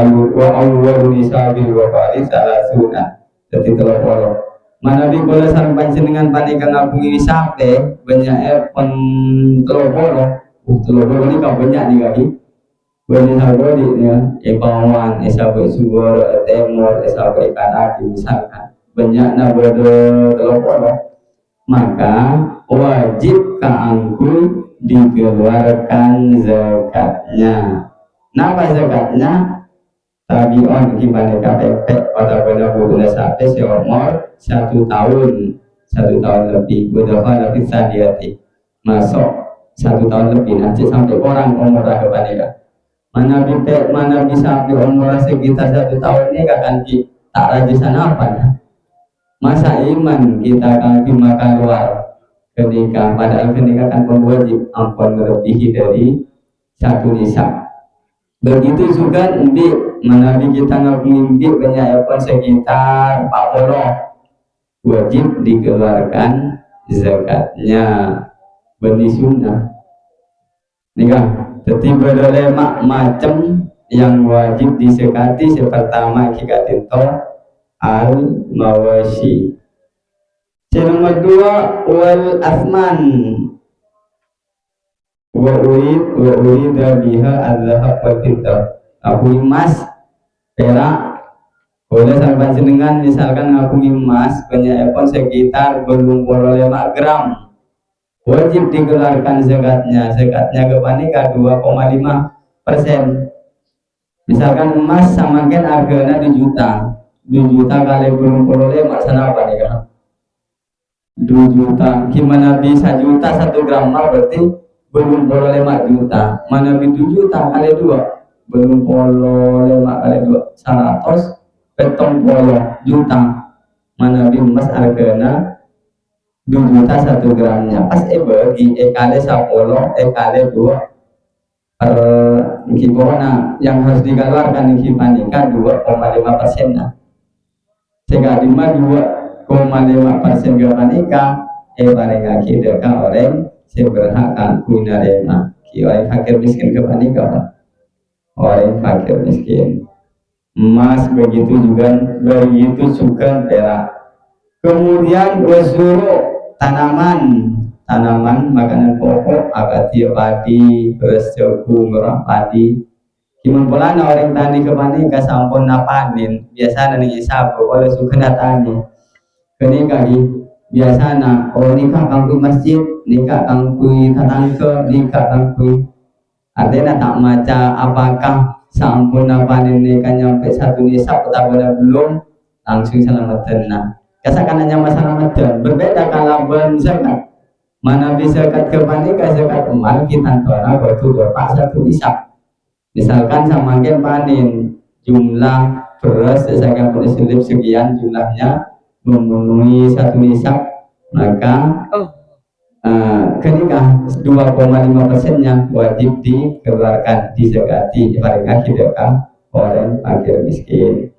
awal nisabil wa bali salah sunat. Jadi 30. Mana di bola sareng panjenengan panika ngabungi sape banyak pun 30. 30 ini kan banyak nih kaki. Banyak sabodi ya, ipawan, isabe subur, temur, isabe ikan api misalkan. Banyak nabodo 30. Maka wajib kaangku dikeluarkan zakatnya. Napa zakatnya? Tabi'on gimana KPP pada benar bulan sampai seumur 1 tahun, 1 tahun lebih. Berapa lebih sadiati masuk 1 tahun lebih nanti sampai orang umur kepada mana bisa sampai umur sekitar 1 tahun ini akan tak rajisan apa ya? Masa iman kita akan makan luar ketika padahal ketika kan wajib ampun melebihi dari 1 nisab. Begitu juga nanti menabi kita ngimpi banyak apa sekitar 40 wajib dikeluarkan zakatnya benih sunnah. Nikah, jadi berlemak macam yang wajib disekati pertama kita itu al mawasi. Yang nomor 2 wal asman. Wa urid biha al-zahab wal fiddah. Aku emas, perak, boleh sampai jenengan misalkan aku emas banyak pun sekitar 25 gram. Wajib dikeluarkan zakatnya. Zakatnya kepanika 2,5%. Misalkan emas samakan harganya 2 juta. 2 juta kali 25 sana apa nih kan? 2 juta. Gimana bisa juta 1 gram berarti belum 5 juta, mana 7 juta kali 2 belum 5 kali 2 100 petong 10 juta, manabi emas hargana 2 juta 1 gramnya pas bagi kali 10 kali 2 per pokoknya yang harus dikeluarkan di panika 2,5% nah sehingga 2,5% ke panika paling lagi dekat orang yang berhak kangku narema orang fakir miskin ke panika orang fakir miskin emas begitu juga perak kemudian wasuru tanaman makanan pokok agati padi beras jagung merah padi kimun pola orang tani kepani sampun napanin biasa nih sabu oleh suka tani kini kali biasa nikah kangkui masjid nikah kangkui tatangke nikah kangkui artinya tak maca apakah sampun napanin nikah nyampe 1 nisab atau belum langsung selamat tenang kasakan hanya masalah madan berbeda kalau zakat mana bisa zakat kepanika zakat emas kita tolak waktu bapak 1 nisab misalkan semakin panen jumlah beras sesakan pun sekian jumlahnya memenuhi 1 nisab maka ketika 2,5% nya wajib dikeluarkan dizakati mereka hidupkan orang fakir miskin.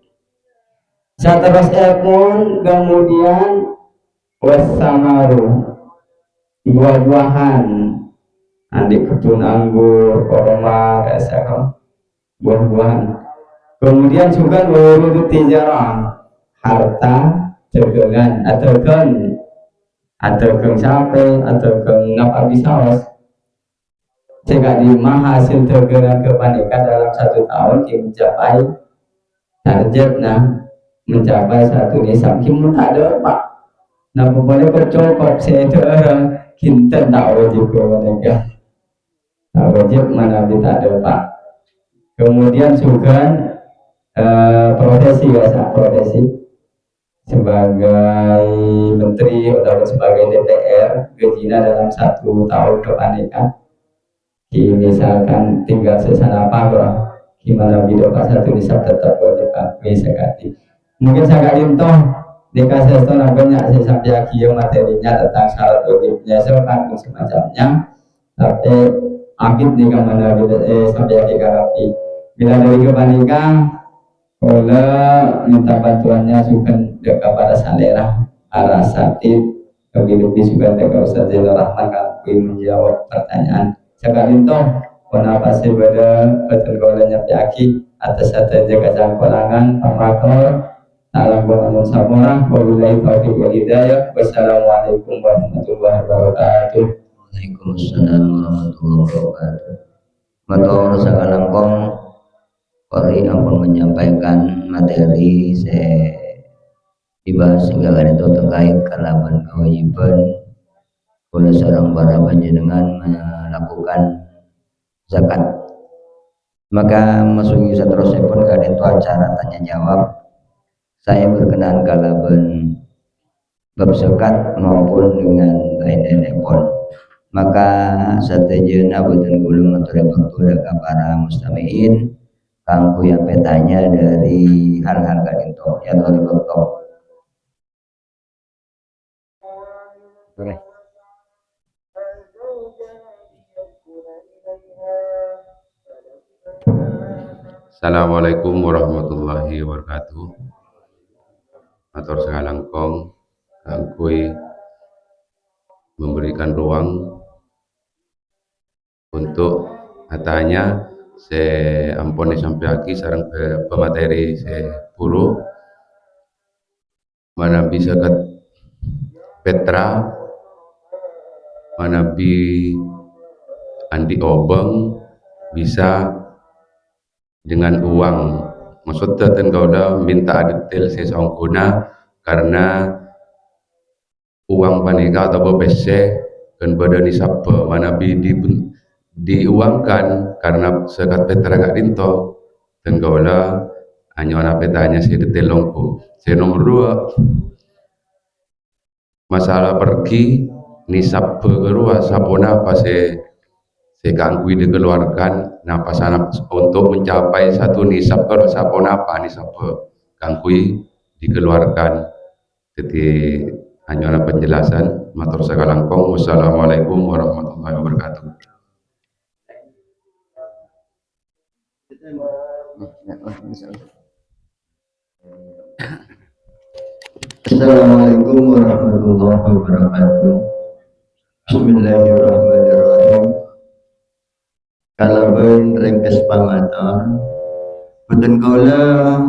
Seterusnya pun kemudian wasamaru buah-buahan adik kebun anggur, korma, kayak buah-buahan. Kemudian juga urut tijarah harta dagangan atau sapi atau ngapa saus. Jika di hasil dagangan kepanikan dalam 1 tahun mencapai targetnya mencapai 1 nisab kimun tak ada pak nah pokoknya bercokok saya itu kita tak wajib ke mereka tak wajib mana kita ada pak kemudian juga profesi biasa profesi sebagai menteri atau sebagai DPR gajinya dalam 1 tahun kepanikan misalkan tinggal sesana apa gimana video pas 1 nisab tetap wajib sekali mungkin saya toh dikasih tahu banyak saya sampai akhir materinya tentang syarat wajibnya kan semacamnya tapi akid di mana sampai akhir karapi bila dari kepanika minta bantuannya suka kepada salera arah satid lebih suka dekat Ustaz Zainal Rahman kalau menjawab pertanyaan sekali toh kenapa sih pada petergolannya piaki atas jaga jangkolangan pamator alam bangun sabarah wabillahi taufiq wal hidayah wassalamualaikum warahmatullahi wabarakatuh. Waalaikumsalam warahmatullahi wabarakatuh. Matur sakalangkong Kori ampun menyampaikan materi saya dibahas segala itu terkait kalaban kewajiban oleh seorang para panjenengan melakukan zakat. Maka masuki seterusnya pun kada itu acara tanya jawab. Saya berkenan kalaban bab zakat maupun dengan lain-lain pun. Maka satejana boten kula matur bakula ka para mustamiin kanggo yang petanya dari hal-hal kadinto ya tolong dokter. Assalamualaikum warahmatullahi wabarakatuh. Atur sakalangkong kangkui memberikan ruang untuk katanya saya ampun sampai lagi sarang pemateri saya puru mana bisa ke Petra mana bi Andi Obeng bisa dengan uang maksudnya kau dah minta detail saya guna karena uang panika atau BPC kan badan nisab mana bi diuangkan karena sekat Petra gak dinto dan kau dah hanya petanya saya detail longku. Saya nomor 2 masalah pergi nisab bergerua sapona apa saya kangkui dikeluarkan nah pasana untuk mencapai 1 nisab kalau sapona apa nisab kangkui dikeluarkan Jadi hanya penjelasan matur sakalangkung. Wassalamualaikum warahmatullahi wabarakatuh. Assalamualaikum warahmatullahi wabarakatuh. Bismillahirrahmanirrahim. Kalaban ringkes pamaton, boten kula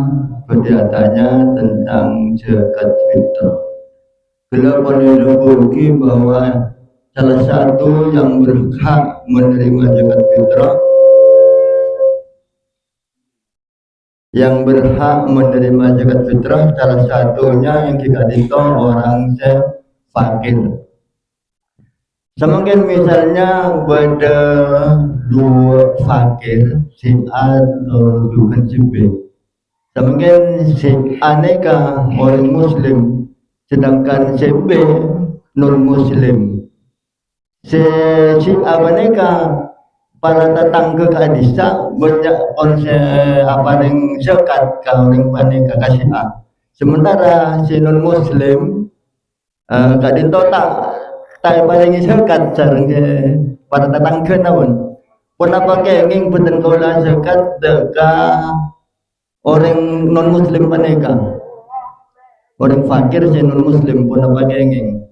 bertanya tentang zakat fitrah. Kula menelubuki bahwa salah satu yang berhak menerima zakat fitrah, salah satunya yang dikatakan orang fakir. Semakin misalnya pada dua fakir, si A atau bukan si B. Semakin si A neka orang Muslim, sedangkan si B non Muslim. Si A neka para tetangga kadisa banyak apa yang zakat orang paneka kasih A. Sementara si non Muslim kadin total tak paling zakat sareng para tetangga naon pun apa kenging beten kaula zakat deka orang non muslim paneka orang fakir si non muslim pun apa kenging.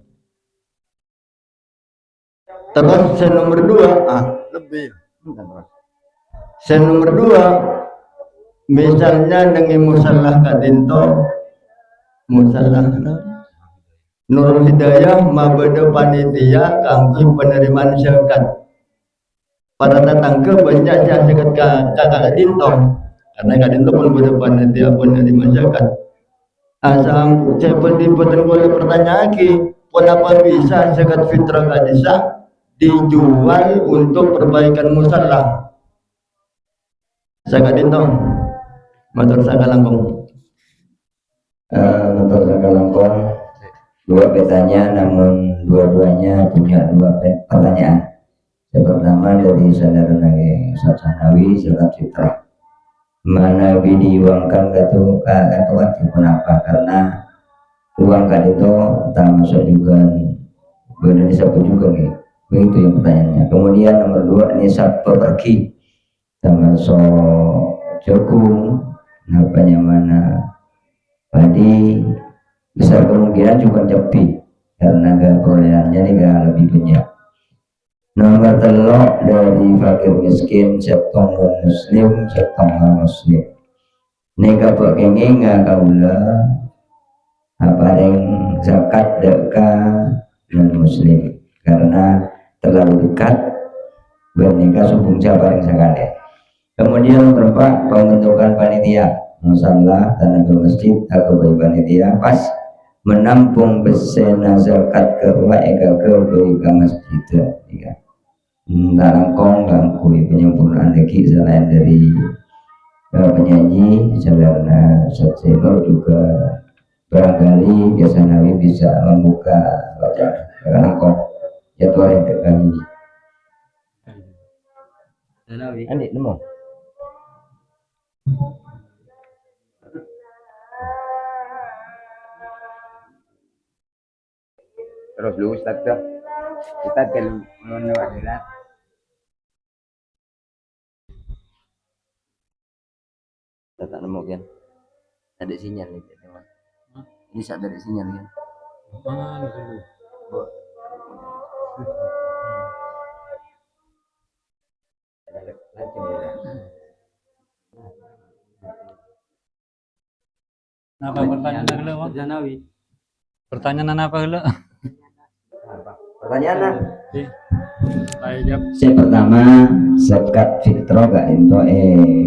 Terus saya nomor dua misalnya dengan musalah kadinto musalah Nurul Hidayah mabada panitia kanggo penerimaan zakat. Para tetangga banyak zakat kakak dinto karena kadinto pun bada panitia penerima zakat. Asam seperti boten kula pertanyaan lagi, pun apa bisa zakat fitrah kadisa dijual untuk perbaikan musala? Zakat dinto. Matur sakalangkung. Matur sakalangkung. Dua petanya, namun dua-duanya punya dua pertanyaan. Yang pertama dari saudara Nage Satsanawi zakat fitrah. Mana diuangkan katu kenapa? Karena uang kan itu termasuk juga benar nisab juga nih. Begitu yang pertanyaannya. Kemudian nomor dua nisab pergi termasuk jagung, apanya mana padi. Besar kemungkinan juga cepi karena perolehannya ini lebih banyak. Nomor telok dari fakir miskin septong muslim septong muslim. Neka pak kenging kaula apa yang zakat deka non muslim karena terlalu dekat bernikah subung jabar yang sekali. Kemudian berapa pembentukan panitia musalla tenaga masjid atau bagi panitia pas menampung besena zakat kerwa eka ke masjid ya. Tarangkong gangkui penyempurnaan lagi selain dari penyanyi saudara Satsenor juga barangkali biasa Nabi bisa membuka baca tarangkong jadwal yang kami Andi nemu terus lu Ustaz dah kita kan menawar tak nemu kan ada sinyal nih teman ini saat ada sinyal kan Apa pertanyaan dulu, Janawi? Pertanyaan apa dulu? pertanyaan Saya saya pertama zakat fitrah gak itu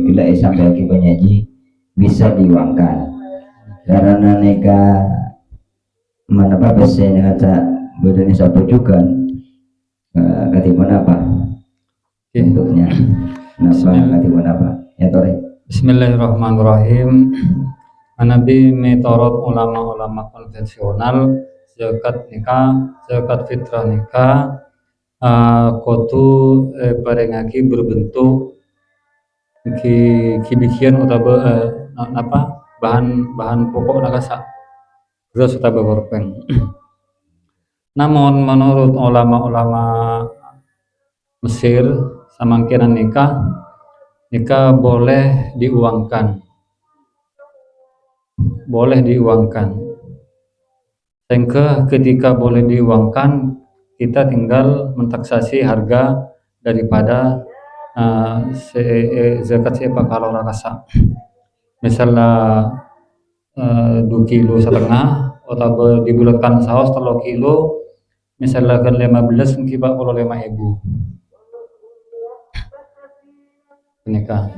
gila sampai lagi penyanyi bisa diuangkan karena neka mana apa biasanya kata badannya satu juga katimun apa bentuknya kenapa katimun apa ya tore. Bismillahirrahmanirrahim. Nabi metorot ulama-ulama konvensional zakat nikah, zakat fitrah nikah kotu barengaki berbentuk kibikian atau apa bahan pokok nakasa Terus kita berkorban. Namun menurut ulama-ulama Mesir samangkiran nikah boleh diuangkan, sehingga ketika boleh diuangkan kita tinggal mentaksasi harga daripada zakat sepa kalau rasa misalnya 2,5 kilo atau dibulatkan saus 3 kilo misalnya kan 15 mungkin 45.000 nikah.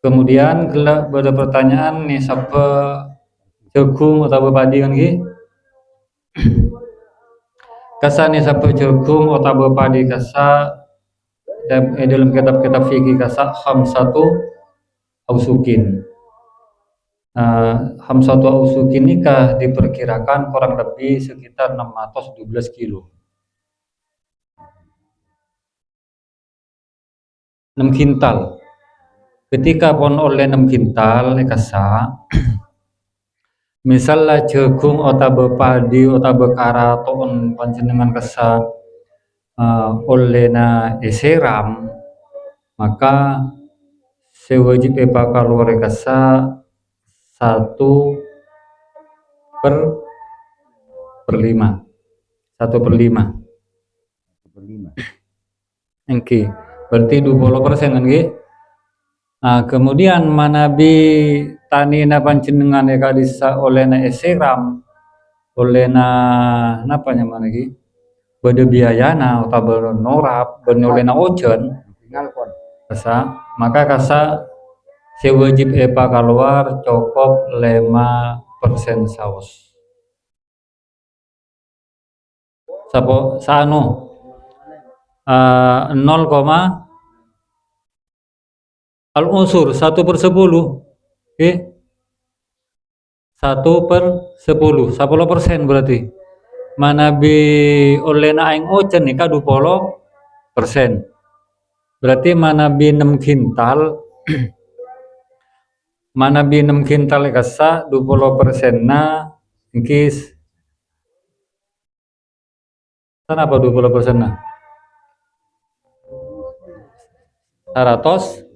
Kemudian kalau ada pertanyaan nih siapa jagung atau padi kan gitu kasa nih siapa jagung atau padi kasa dalam kitab-kitab fikih kasa hamsatu ausukin. Hamsatu ausukin nikah diperkirakan kurang lebih sekitar 612 kilo. 6 kintal. Ketika pon oleh 6 kintal kasa misalnya jagung atau padi atau bekara ton panjenengan kasa oleh na eseram maka sewajib bakal keluar kasa 1/5 oke berarti 20% kan gitu. Kemudian manabi tani na panjenengan eka disa oleh na eseram oleh na napanya mana lagi bade biayana atau bernorap oleh na ojen kasa maka kasa sewajib epa keluar cukup 5% saus sapo sano 0, al-unsur 1/10 oke 1/10 10% berarti manabi oleh na aing ojen nika 20% berarti manabi 6 kintal manabi 6 kintal kasa 20% na ingkis kenapa 20% na 100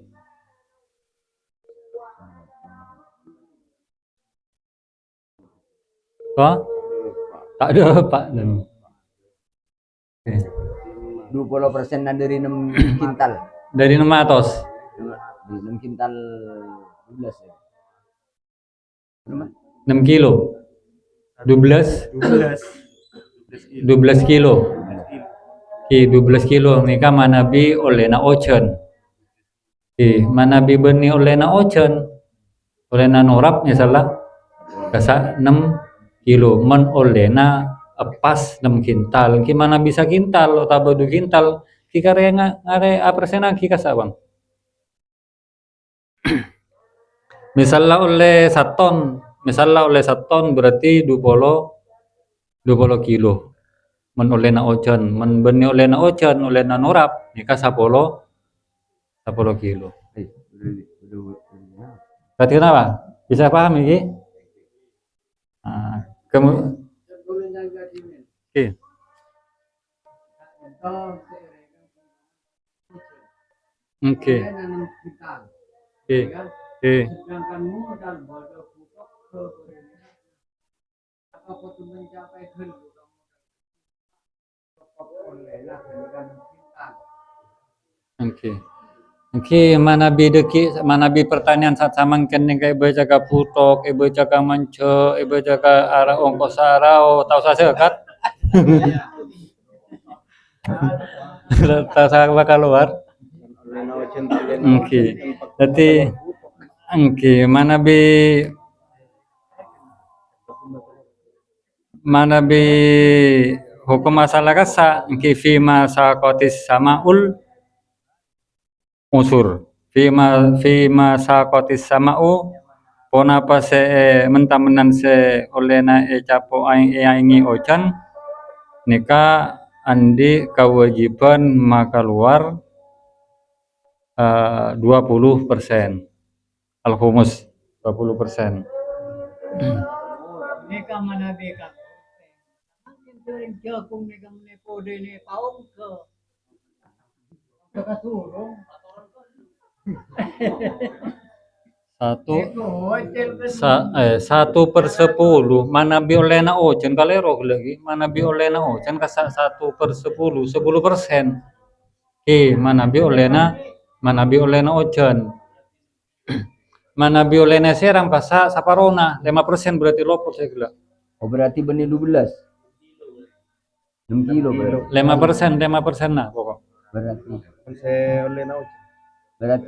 tak ada Pak. 20% dari 6 kintal. Dari 600. Di 6 kintal 12 ya. 6 kilo. 12 kilo. Oke, 12 kilo nika manabi oleh na ojen. Oke, manabi benih oleh na ojen. Oleh na norap misalnya kasa 6 kilo men oleh na pas 6 kintal gimana bisa kintal atau 2 kintal kikare ngare apresena kikasa bang misalnya oleh 1 ton berarti 20 kilo men oleh na ojen men benih oleh na ojen oleh na norap nika 10 kilo berarti kenapa bisa paham ini kemudian oke. Oke, manabi pertanyaan saat samangken ning kay ibu jaga putok, ibu jaga manco, ibu jaga arah ongkos arau, tahu saya kan? Tahu saya bakal keluar. Oke. Jadi manabi hukum masalah kasa fi masa kotis samaul unsur fi masa kotis samau pona pa se mentamenan se oleh na capo aingi ojan nika andi kewajiban maka keluar 20% al-humus 20%. ka manabi ka. Ang turing jakong ni kang ni pode ni paong ke. Kakaturong. Satu Eko hotel ka. 1/10 manabi oleh na ocean kalero lagi manabi oleh na ocean kasa 1/10 10%. Manabi oleh na ocean. Manabi oleh na seram kasa saparona 5% berarti lopot saya kira. Oh berarti benih 12. 6 kilo berarti. 5% nah pokok. Berarti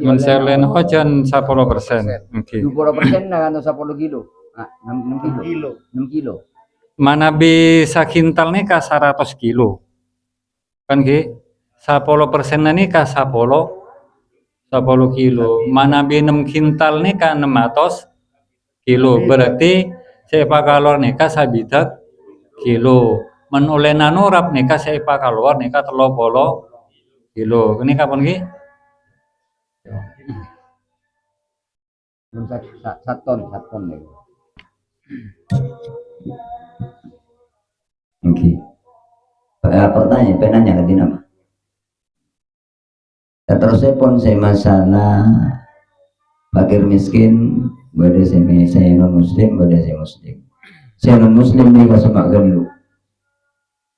Mense oleh na ocean 10%. Oke. 20% na ano 10 kilo. 6 kilo. 6 kilo. Manabi sakintal nih ka 100 kilo. Kan ki 10% nih ka 10 kilo. Manabi 6 kintal nih ka 600 kilo. Berarti sepa kalor nih ka sabitak kilo. Men oleh nanurap nih ka sepa kalor nih ka 30 kilo. Ini kapan ki? Satu ton ya. Oke. Pertanyaan penanya ke nama. Terus pun saya masalah fakir miskin, boleh saya non muslim, boleh saya muslim. Saya non muslim juga semak gelu.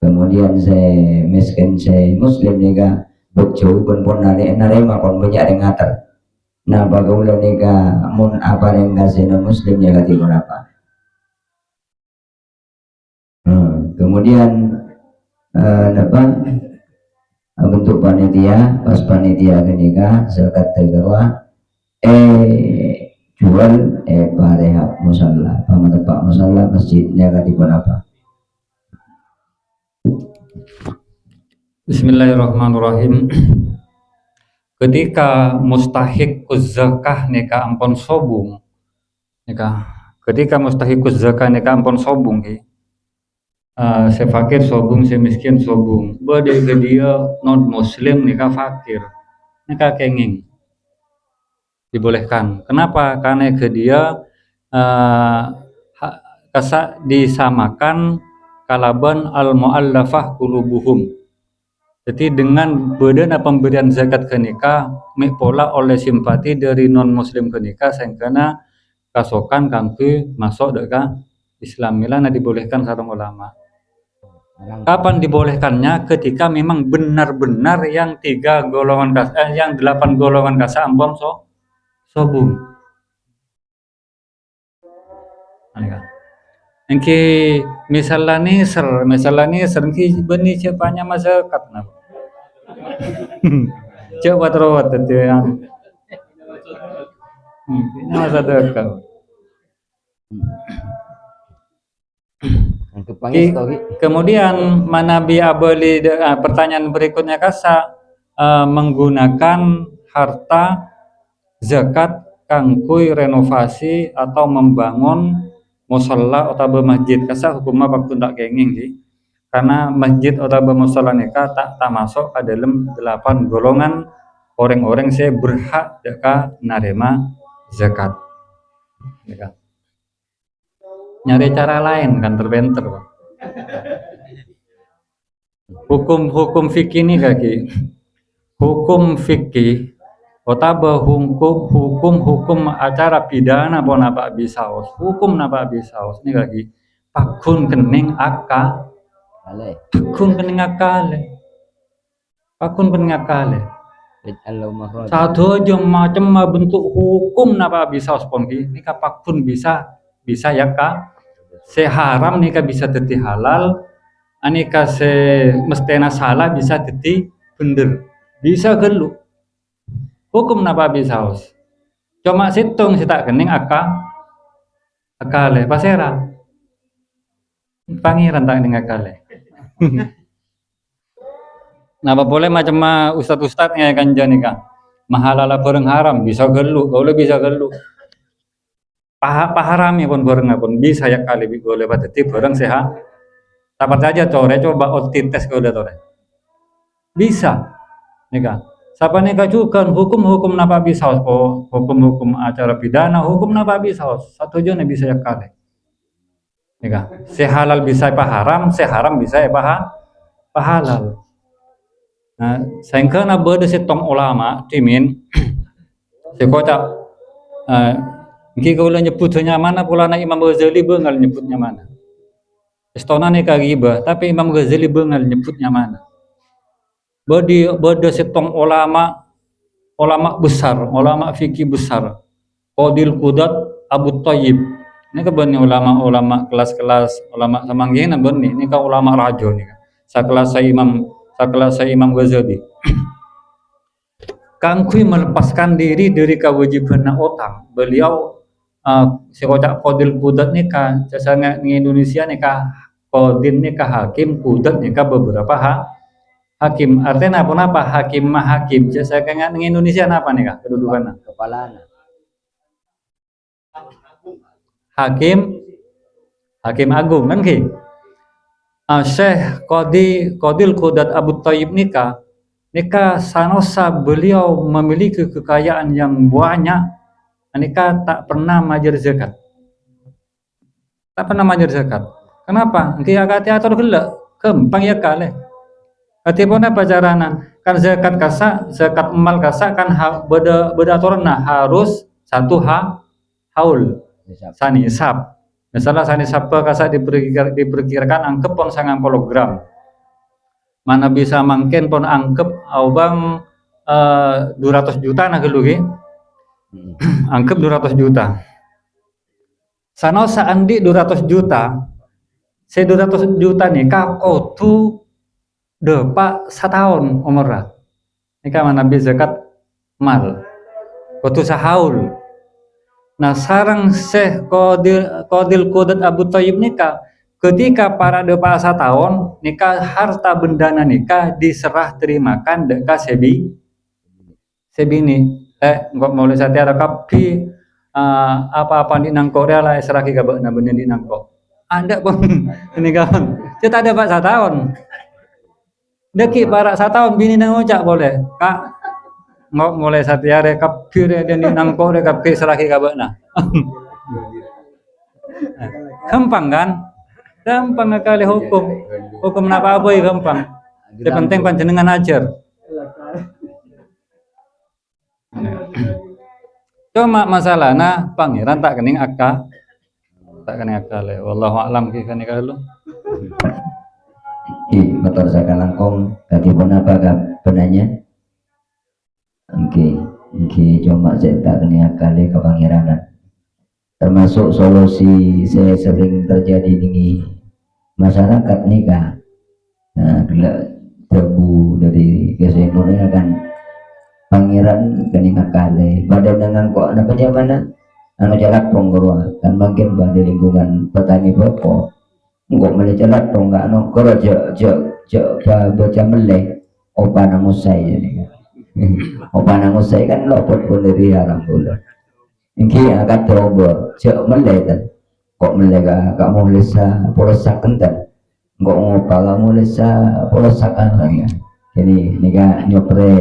Kemudian saya miskin, saya muslim juga bejo pun narema pun banyak yang ngater. Nah bagaimana nika mun apa yang kasih non muslim ya kategori apa? Kemudian bentuk panitia pas panitia kenika zakat tegawa jual parehab musalla pamatepak musalla masjidnya kategori apa? Bismillahirrahmanirrahim. Ketika mustahik zakah nika ampun sobung nika ketika mustahik zakah nika ampun sobung ki se fakir sobung se miskin sobung bade ke dia non muslim nika fakir nika kenging dibolehkan. Kenapa? Karena ke dia kasa disamakan kalaban al muallafah qulubuhum. Jadi dengan bedana pemberian zakat ke nikah pola oleh simpati dari non muslim ke nikah sehingga kasokan kangku masuk deka Islam milana dibolehkan sareng ulama. Kapan dibolehkannya? Ketika memang benar-benar yang 8 golongan kasa ampun sobung. Engki misalnya nih serengki benih cepanya masyarakat nah. Coba terawat itu yang ini masa dekat. Kemudian manabi abali pertanyaan berikutnya kasa menggunakan harta zakat kangkui renovasi atau membangun musalla atau masjid kasa hukumnya waktu tak kenging sih. Karena masjid atau musalla nikah tak masuk ke dalam 8 golongan orang-orang saya berhak jika narema zakat. Nyari cara lain kan terbenter. Hukum fikih ini kaki. Hukum fikih otaba hukum acara pidana pun apa bisaos. Hukum napa bisaos ini kaki. Pakun kening Pakun kening akale. Satu aja macam bentuk hukum napa bisa spongi. Nika pakun bisa ya kak. Seharam nika bisa teti halal. Anika se mestena salah bisa teti bener. Bisa gelu. Hukum napa bisa os. Cuma situng si tak kening akale pasera. Pangeran tak kening akale. Napa boleh macam ustad-ustadnya kan janika mahalala bareng haram bisa gelu, boleh bisa gelu. Paharami pun bareng pun bisa ya kali boleh bateti bareng sehat. Sabar saja core coba otit tes kalau tore. Bisa. Nika. Sapa nika juga hukum napa bisa hukum acara pidana hukum napa bisa satu jone bisa ya kali. Nika, sehalal bisa apa haram, seharam bisa apa halal. Nah, sengkana berde setong ulama timin sekota kau nyebutnya mana pula na Imam Ghazali bengal nyebutnya mana. Istona nih kagibah, tapi Imam Ghazali bengal nyebutnya mana. Berde setong ulama besar, ulama fikih besar. Qadil Qudat Abu Thayyib. Ini kebenar ulama kelas-kelas ulama samanggihna benih. Ini ka ulama rajo nih. Sakelas saya Imam Ghazali. Kangkui melepaskan diri dari kewajiban utang. Beliau sekocak Qadil Qudat nih ka sesanga di Indonesia nih ka Qadil nih ka hakim, Qudat nih ka beberapa hakim. Artinya apa hakim mah hakim. Saya di Indonesia apa nih kak kedudukannya? Kepala Hakim agung kan ki. Syekh Qadil Qudat Abu Thayyib nikah sanosa beliau memiliki kekayaan yang banyak. Nikah tak pernah majer zakat. Kenapa? Ki agak atur gelak, kempang ya kale. Katipun apa carana? Kan zakat emal kasa kan beda aturan harus satu haul. Sanisab. Misalnya sanisab kasa diperkirakan angkep pon 90 gram. Mana bisa mangken pon angkep bang 200 juta nah gelugi. Angkep 200 juta. Sanosa andi 200 juta. 200 juta nih kau tu depa setahun umurnya. Nika mana bisa zakat mal. Kau tu sahaul. Nah, sarang Syekh Qadil Qudat Abu Thayyib nikah ketika para depa tahun nikah harta bendana nikah diserah terimakan deka sebini nggak mau lihat ada kapi apa-apa di nangko dia lah serah kita benar benar di nangko ada pun ini kawan kita ada pak tahun deki para tahun bini nang ucap boleh kak nggak mulai satiare kapir dan di nangko de kapir seraki kabana. Gampang kan? Gampang kali hukum apa ya gampang. Yang penting panjenengan ajar. Cuma masalahnya pangeran tak kening akal le. Wallahu a'lam ki kan kalau. motor sakan langkong katipun apa benanya. Oke, cuma saya tak kena kali kepangiranan. Termasuk solusi saya sering terjadi di masyarakat nikah. Nah, bila tebu dari keseimbangan kan pangeran kena kali. Badan dengan kok apa mana? Anu jalan penggerua kan makin pada lingkungan petani pokok. Enggak mulai jalan dong enggak anu kalau baca melek opa namusai jadi kan. Opa namusai kan lopot pun dari haram bulan. Ini akan terobor cek melek kan. Kok melek kamu lesa polosak kental. Enggak ngopa kamu lesa polosakan lagi. Jadi nikah nyopre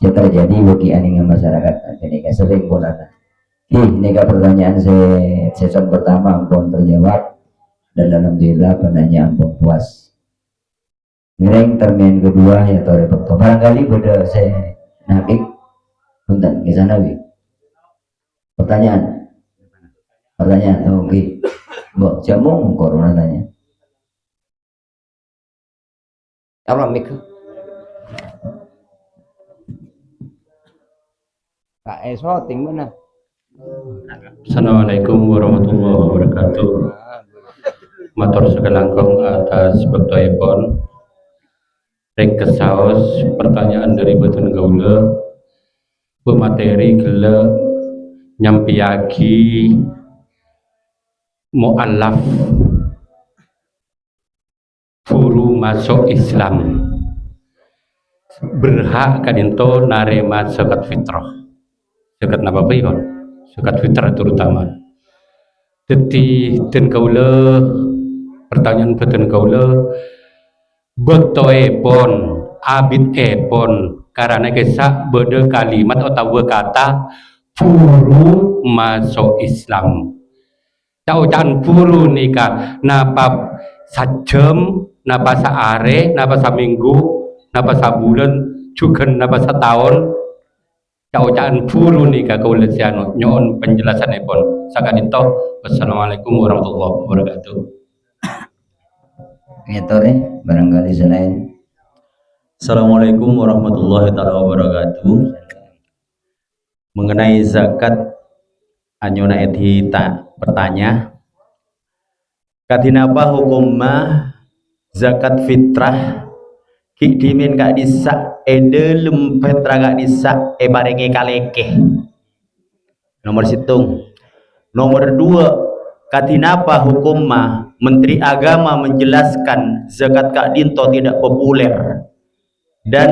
terjadi bagi aningan masyarakat. Ini sering bulan. Nikah pertanyaan season pertama ampun terjawab dan alhamdulillah penanya ampun puas. Ngereng termin kedua ya tore bekto barangkali beda saya nakik punten ke sana wi. Pertanyaan oke. Mbok jamu corona tanya. Apa mik? KS voting mana? Assalamualaikum warahmatullahi wabarakatuh. Matur sekelangkung atas bektoipun. Rek kesaos pertanyaan dari Boten Gaula pemateri gela nyampiaki mu'allaf furu masuk Islam berhak kadinto narema zakat fitrah zakat napa pripun zakat fitrah terutama jadi den Gaula pertanyaan Boten Gaula bektoepon abid epon karena kisah beda kalimat atau kata furu masuk Islam Caucan puru nika napa sajam, napa saare, napa saminggu, napa sabulan, juga napa setahun. Caucan puru nika kaula siano nyoon penjelasanipun. Sakadinto wassalamualaikum warahmatullahi wabarakatuh. Itu deh, barangkali selain. Assalamualaikum warahmatullahi wabarakatuh. Mengenai zakat anyona ethi tak bertanya, katinapa hukumma zakat fitrah ki dimin kak disa edelem petra kak disa barenge kaleke. Nomor situng. Nomor 2, katinapa hukumma Menteri Agama menjelaskan zakat kak dinto tidak populer dan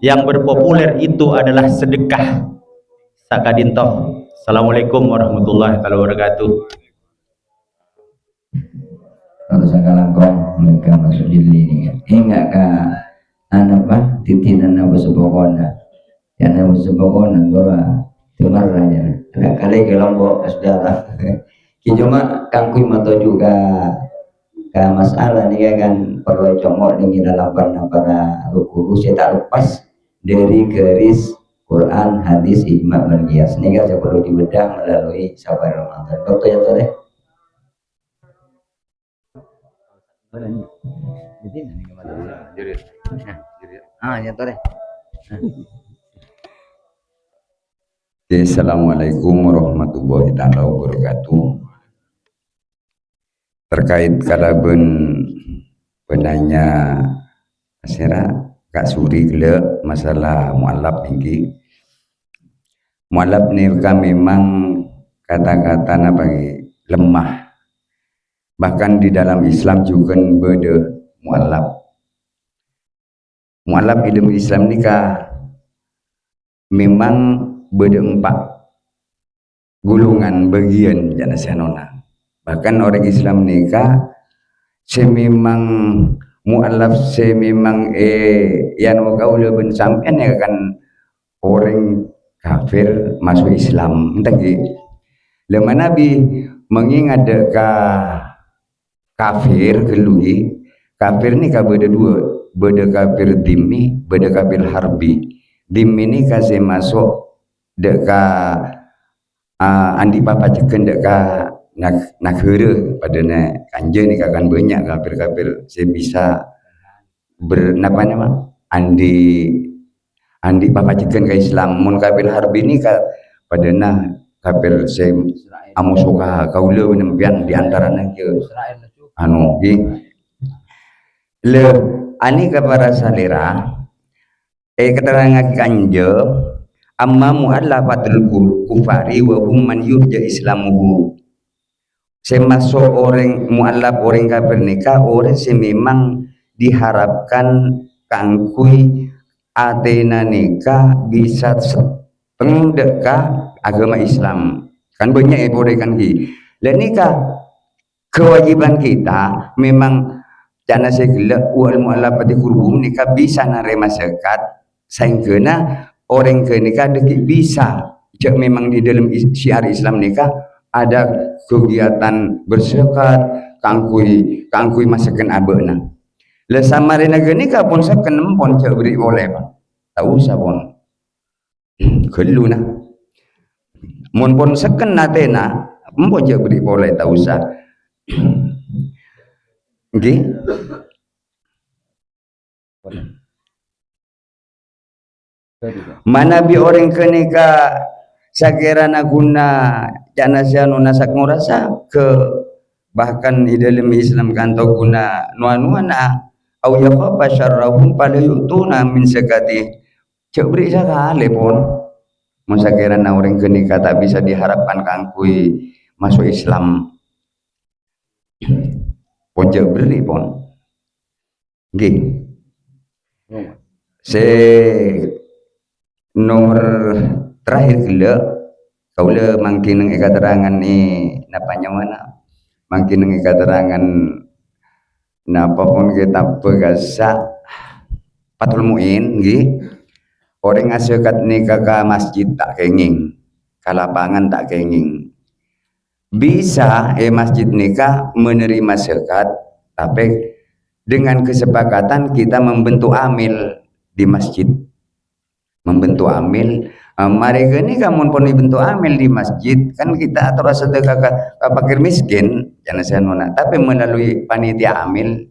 yang berpopuler itu adalah sedekah. Sakadinto. Assalamualaikum warahmatullahi wabarakatuh. Kalau sekarang kong mereka masuk di ini kan, enggak kah anak apa titinan apa sebokona, yang apa sebokona bahwa cuma aja, enggak kali kelompok saudara, cuma kangkui mato juga ke masalah nih kan perlu comot dengan dalam para guru saya tak lepas dari garis Quran, hadis, ijma, dan qiyas. Ini kan perlu dibedah melalui sabar Ramadan. Dokter ya tadi. Ya tadi. Assalamualaikum warahmatullahi wabarakatuh. Terkait kalaben penanya asera Kak Suri gele masalah mualaf tinggi. Mualaf ni kan memang kata-kata bagi lemah. Bahkan di dalam Islam juga beda mualaf. Mualaf ilmu Islam ni memang beda 4 gulungan bagian jana sanona. Bahkan orang Islam ni sememang mualaf sememang yang kaula ben sampean ya kan orang kafir masuk Islam entagi lama Nabi mengingat kafir kelui kafir ni beda 2, beda kafir dhimmi, beda kafir harbi. Dhimmi ni kasih masuk andi papa ceken negara pada kanja ni akan banyak kafir-kafir saya bisa andi papa ceken ke Islam. Mun kafir harbi ni pada kafir saya amusuka kaula menempian di antara ke le ani kepada salera keterangan kanja amma mu'allafatul kufari wa hum man yurja islamuhu. Semasuk orang mu'allaf orang kafir nikah orang memang diharapkan kangkui atena nikah bisa pendekah agama Islam kan banyak boleh kan dan nikah kewajiban kita memang jana segala wal mu'allafati qulubuhum nikah bisa narema zakat sehingga orang ke nikah dekik bisa cak memang di dalam syiar Islam nikah ada kegiatan berzakat kangkui masakan abena le samarina nikah pun seken empon cak beri oleh tak usah pun kelu nah mun pun seken natena empon cak beri oleh tak usah okay? Mana bi orang kenika sakirana guna jana sianu nasak ngurasa ke bahkan di dalam Islam kanto guna nuana au yakhafa syarrahum pada yutuna min zakati cek beri sakale pun musakirana orang kenika tak bisa diharapkan kangkui masuk Islam pun cek beri pun nggih nomor terakhir gila kaula mangkin nang keterangan ni napanya mana mangkin nang keterangan napa pun kita pegasa patul muin nggih orang ngasekat ni ka masjid tak kenging ka lapangan tak kenging bisa masjid nikah menerima zakat, tapi dengan kesepakatan kita membentuk amil di masjid, membentuk amil. Mereka ini kamu pun dibentuk amil di masjid, kan kita atur sedekah ke fakir miskin, jangan saya nona, tapi melalui panitia amil,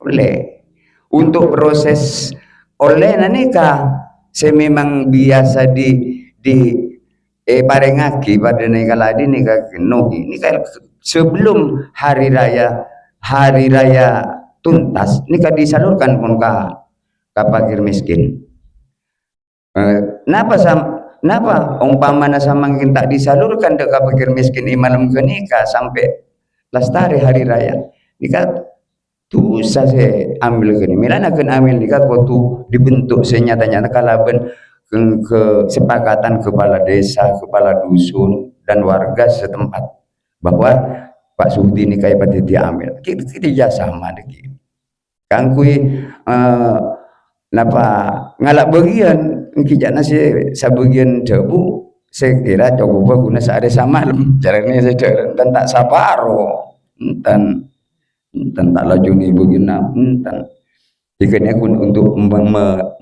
oleh untuk proses oleh nikah, saya memang biasa di parengaki pada nikah ladi nikah nuhi nikah sebelum hari raya tuntas nikah disalurkan pun ke fakir miskin. Napa umpamanya sama tak disalurkan ke fakir miskin malam ke nikah sampai lestari hari raya nikah tu saya ambil ke ni milana akan ambil nikah kau tu dibentuk senyata-nyata kalaban kesepakatan kepala desa, kepala dusun dan warga setempat bahwa Pak Sudi nikah pada dia ambil kita sama deki kangkui napa ngalak bagian kijak nasi sabagian debu saya kira coba guna saat sama caranya saya dan tak saparo dan tak laju nih begina dan jika untuk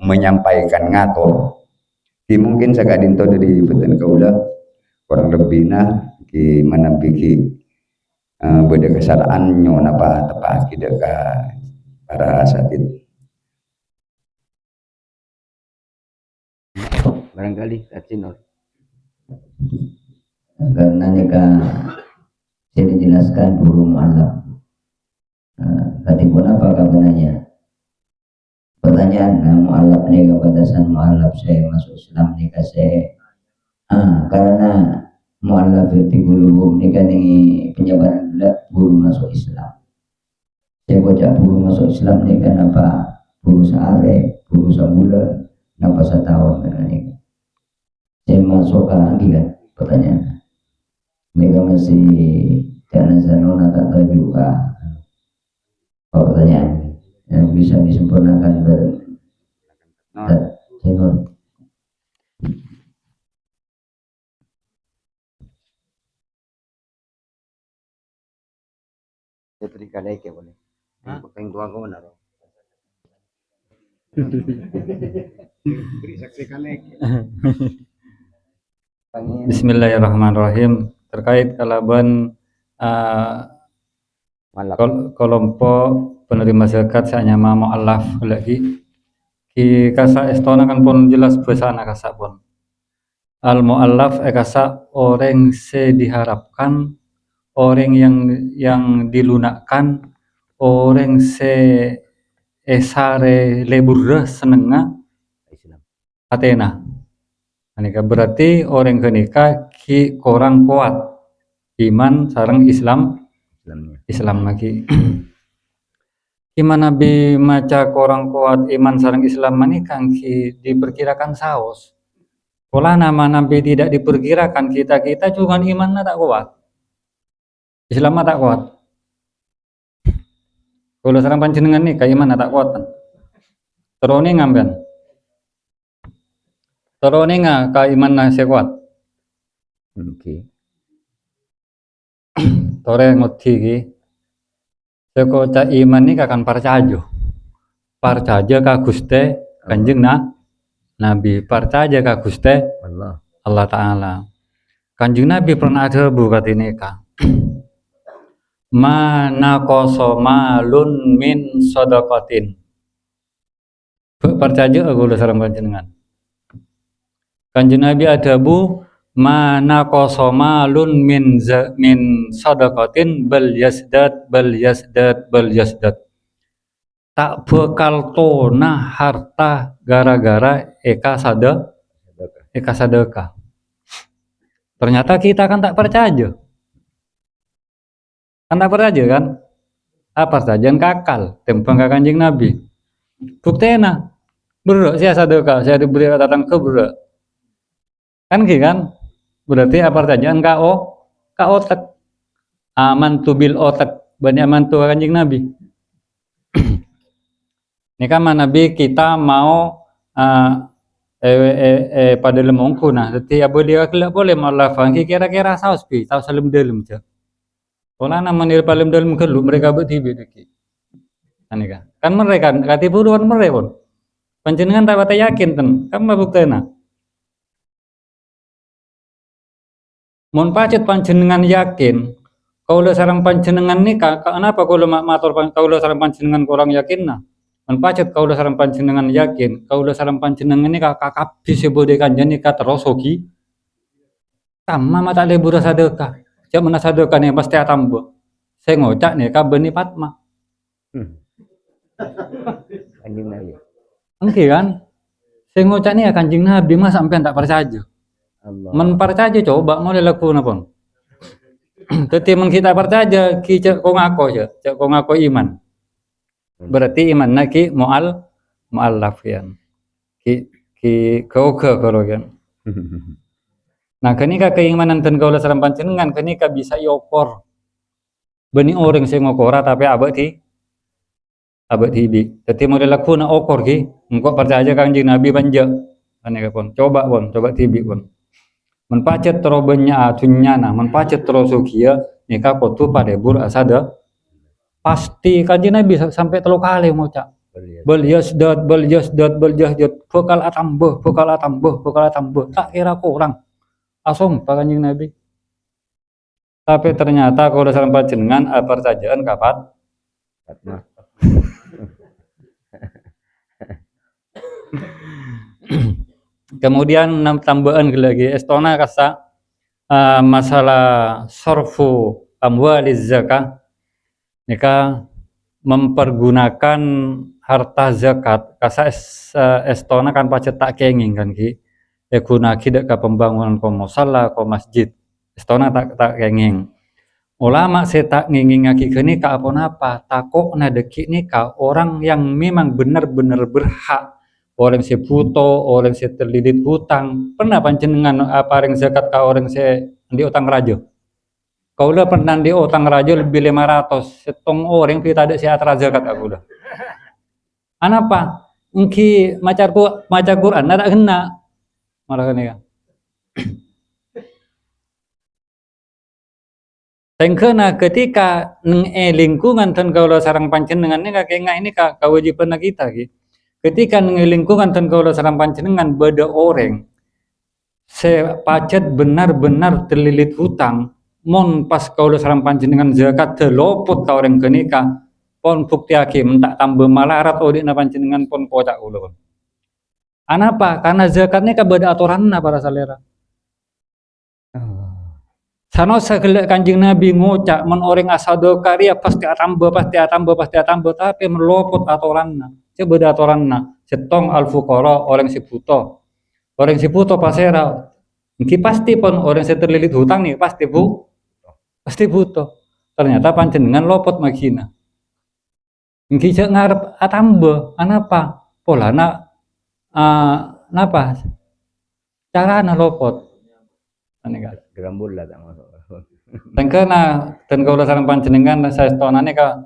menyampaikan ngatur mungkin saya dinto dari beten kaulah kurang lebih nah ki mana biki beda kesalahan nyon apa tepat kita ke para asatid barangkali Kacinor karena nikah saya dijelaskan dulu mu'alaf. Tadi pun apa kabarnya? Pertanyaan mu'alaf nikah batasan mu'alaf saya masuk Islam nikah saya karena mu'alaf itu guru nikah ini penyebaran gelap guru masuk Islam. Saya bocah guru masuk Islam nikah apa guru sehari guru sebulan napa setahun karena nikah saya masuk ke kan pertanyaan mereka masih jangan sanona tak tahu juga pertanyaan yang bisa disempurnakan Senor. Setrika leke boleh pakai tua kau naro beri saksi kaleke. Bismillahirrahmanirrahim. Terkait kalaban kelompok penerima zakat sanyama mu'alaf lagi ki kasa estona kan pun jelas besana kasa pun al mu'alaf kasa orang se diharapkan orang yang dilunakkan orang se esare lebur senenga Athena. Nikah berarti orang kenikah ki korang kuat iman sarang Islam lagi. Gimana bi maca korang kuat iman sarang Islam menikah ki diperkirakan saus. Pola nama nabi tidak diperkirakan kita juga iman tak kuat. Islam tak kuat. Kalau sarang panjenengan nikah iman tak kuat. Terone ngambil. Terone ka iman nasi kuat. Oke. Tore nguti ki. Seko ca iman ni akan parcajo. Parcaja ka Guste Kanjeng Nabi. Parcaja ka Guste Allah Ta'ala. Kanjeng Nabi pernah ada bukat ini ka. Mana koso malun min sodokotin. Parcaja aku udah sarang panjenengan. Kanjeng Nabi ada bu mana kosomalun min sadaqatin bal yasdad tak bekal tona harta gara-gara eka sadaqah. Ternyata kita kan tak percaya. Kan tak percaya kan? Apa saja kakal tempang Kanjeng Nabi. Buktena bro saya sadaqah saya diberi datang ke bro. Kan gitu kan? Berarti apa saja ka otak. Aman tu bil otak. Banyak aman tu Kanjeng Nabi. Ini kan Nabi kita mau pada lemongku nah dadi abo dia kelak boleh malah fangki kira-kira saus pi saus salam dalam je pona manil paling dalam kelu mereka betibi deki anika kan mereka kati buruan mereka pun panjenengan tak yakin ten kan mabuktena mun pacet panjenengan yakin kaula sareng panjenengan nika kenapa kaula matur kaula sareng panjenengan kurang yakinna mun pacet kaula sareng panjenengan yakin kaula sareng panjenengan nika kakabeh sebode kanjeng nika terus hoki sama mata lebur sadekah cak mana sadekah nih pasti atambo saya ngocak nih kabeni Fatma Kanjeng Nabi. engke kan saya ngocak nih Kanjeng Nabi mah sampean tak percaya Allah. men percaya coba mau dilakukan pun tetapi men kita percaya ki cak kok ngako cak kok ngako iman berarti iman naki mu'allaf yan ki kau ke kan nah kenika keimanan dan kaula sareng panjenengan kenika bisa iokor beni orang sing ngokora tapi abek tibi dadi model lakuna okor ki engko percaya Kanjeng Nabi panja aneka pun coba tibi pun men pacet tero benya atunyana men pacet tero sukia nika kotu padebur asada pasti Kanjeng Nabi sampai 3 kali ngucap bal yasdad vokal atambuh tak kira kurang asum Kanjeng Nabi tapi ternyata kalau sareng panjenengan percayaan kapan kemudian tambahan lagi estona kasa masalah sorfu amwaliz zakah nika mempergunakan harta zakat kasa estona kan pacet tak kenging kan ki guna kidak ke pembangunan ko musalla ko masjid estona tak kenging ulama saya tak ngingingaki kini ka apa takok na deki nika orang yang memang benar-benar berhak orang si buto orang si terlilit hutang pernah panjenengan apa ring zakat ka orang si di utang raja kaula pernah di utang raja lebih 500 setong orang kita ada si atra zakat aku udah anapa engki maca Quran ada kena malah kan tengkena ketika lingkungan dan kaula sareng panjenengan ini kakek ini kewajiban kita ki ketika lingkungan dan kaula sareng panjenengan beda orang sepacet benar-benar terlilit hutang mon pas kaula sareng panjenengan zakat telopot ka orang kenika pon bukti hakim tak tambah malarat odina panjenengan pon kocak kula anapa karena zakat ini beda aturanna para salera Sano segala Kanjeng Nabi ngocak men orang asado karya pasti atambah tapi melopot aturanna coba aturanna setong al fuqara orang si buto pasera iki pasti pun orang si terlilit hutang nih pasti butuh ternyata panjenengan lopot magina iki cek ngarep atambah anapa polana napa carana lopot anika Gerambul lah tak masuk. tengkena dan kaula sareng panjenengan saestonane ka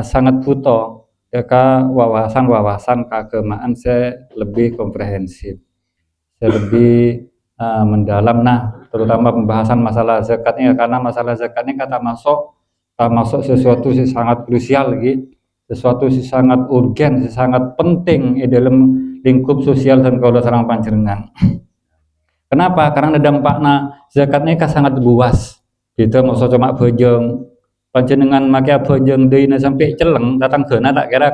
sangat butuh ya ka wawasan keagamaan saya lebih komprehensif saya lebih mendalam nah terutama pembahasan masalah zakatnya karena masalah zakatnya kata masuk sesuatu yang sangat krusial gitu sesuatu yang sangat urgen sangat penting di dalam lingkup sosial dan kaula sareng panjenengan. Kenapa? Karena dampaknya zakatnya sangat luas. Kita mau cuma bojong panjenengan make bojong deuna sampai celeng datang gena tak kira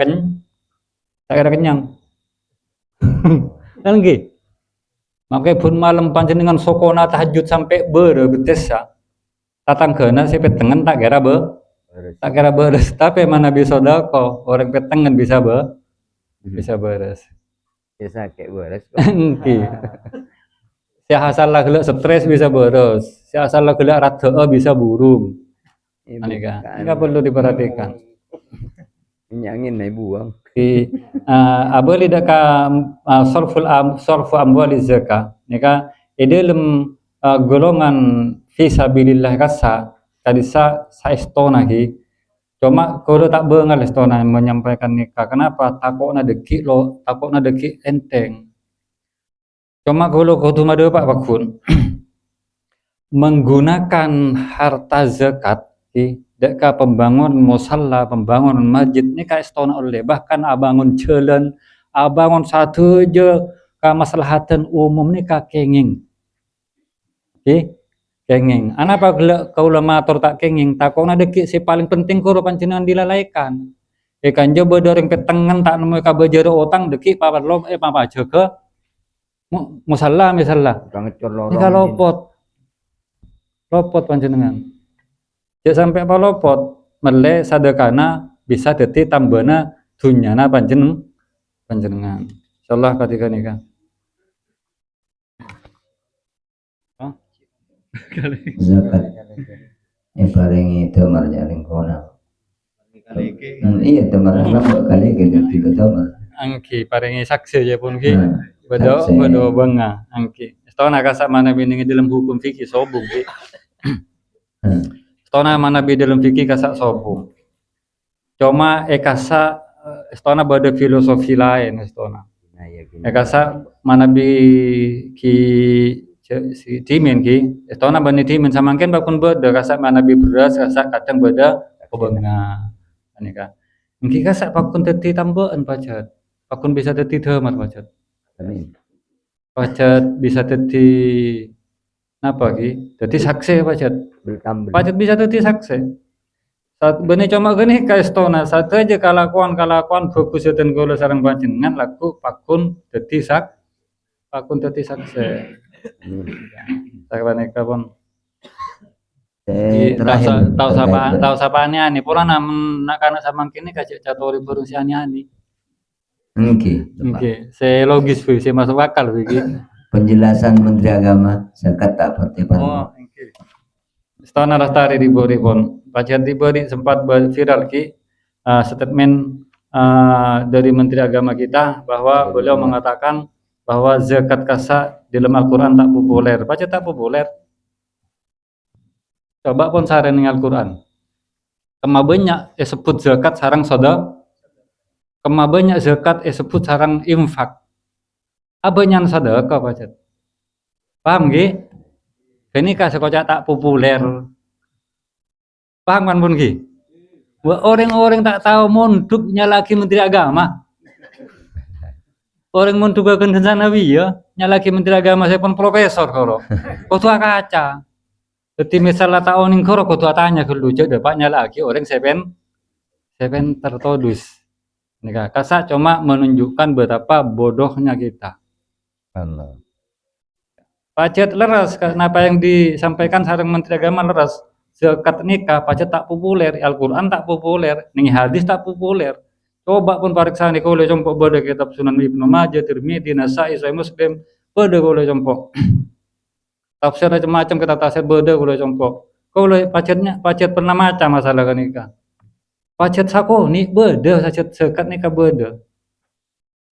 kenyang. Kan nggih. Make pun malam panjenengan sokona tahajud sampai beres ya. Datang gena sampai tengen tak kira beres. Tapi mana bisa sedekah orang petengen bisa beres. Biasa kayak beres. Nggih. Si asal lah gelak stres bisa beres, si asal lah gelak rada bisa burung. Anika, enggak perlu diperhatikan. Nyangin naik buang. Abali daka sorfu amwaliz zakah. Nika dalam golongan fisabilillah kasa kadisa saestona ki. Cuma kalau tak bengal estona menyampaikan nikah. Kenapa? Takokna deki enteng. Cuma kalau kau tuh madu Pak Bakun menggunakan harta zakat deka pembangunan musalla, pembangunan masjid ini kayak setahun oleh bahkan abangun jalan, abangun satu je kemaslahatan umum ni kenging. Kenging. Ana apa kau lemator tak kenging, takona dekik si paling penting kuro panjenengan dilalaikan. Kan jo bedoreng petengan tak nemu ka bejero otang dekik papat lom papa jaga musalla misalnya. Nika lopot panjenengan. Ya sampai apa lopot mele sadekana bisa dadi tambana dunyana panjenengan. Insyaallah ketika nikah. Zakat paringi temar jaring kona. Iya temar lama kali gitu temar. Angki paringi saksi ya pun ki. Bedo benga angki. Stona kasak mana biningi dalam hukum fikih sobung ki. Stona mana bi dalam fikih kasak sobung. Cuma ekasa stona bada filosofi lain stona. Ekasa mana bi ki si timin ki stona bani timin samangken bakun beda kasak mana bi beras kasak kadang beda benga. Anika. Engki kasak bakun teti tambahan pacet. Bakun bisa teti temar pacet. Pacet bisa teti apa ki? Teti saksi pacet. Pacet bisa teti saksi. Saat benih cuma gini kayak stona satu aja kalakuan fokus dan gola sarang panjenengan laku pakun teti saksi. Sabaneka pun. Tahu sapane ani pura nak kana samang kini kacik catori burung si ani. Oke. Saya logis saya masuk akal begini. Penjelasan Menteri Agama zakat tak bertepat. Oh, oke. Setahun lestari diberi pun. Pacet diberi sempat viral ki statement dari Menteri Agama kita bahwa beliau mengatakan bahwa zakat kasa di dalam Al-Quran tak populer. Pacet tak populer. Coba pun saran dengan Al-Quran. Kema banyak sebut zakat sarang soda. Kema banyak zakat sebut sarang infak. Abanyan sedekah pacet. Paham nggih? Ini kasih kocak tak populer. Paham kan pun nggih? Orang-orang tak tahu monduknya lagi Menteri Agama. Orang monduk akan Nabi ya, nyalaki Menteri Agama saya pun profesor koro. Ketua kaca. Jadi misalnya tahun ini koro ketua tanya ke lucu dapatnya lagi orang seven tertodus. Nika kasak cuma menunjukkan betapa bodohnya kita. Allah. Pacet leras kenapa yang disampaikan sareng Menteri Agama leras. Zakat nikah pacet tak populer, Al-Quran tak populer, ning hadis tak populer. Coba pun pariksa nih kalau compok beda kitab Sunan Ibnu Majah, Tirmidzi, Nasa'i, Sahih Muslim, beda kalau compok. Tafsir macam-macam kita tafsir beda kalau compok. Kalau pacet pernah macam masalah nikah. Pacet sako nih beda, pacet zakat nikah beda.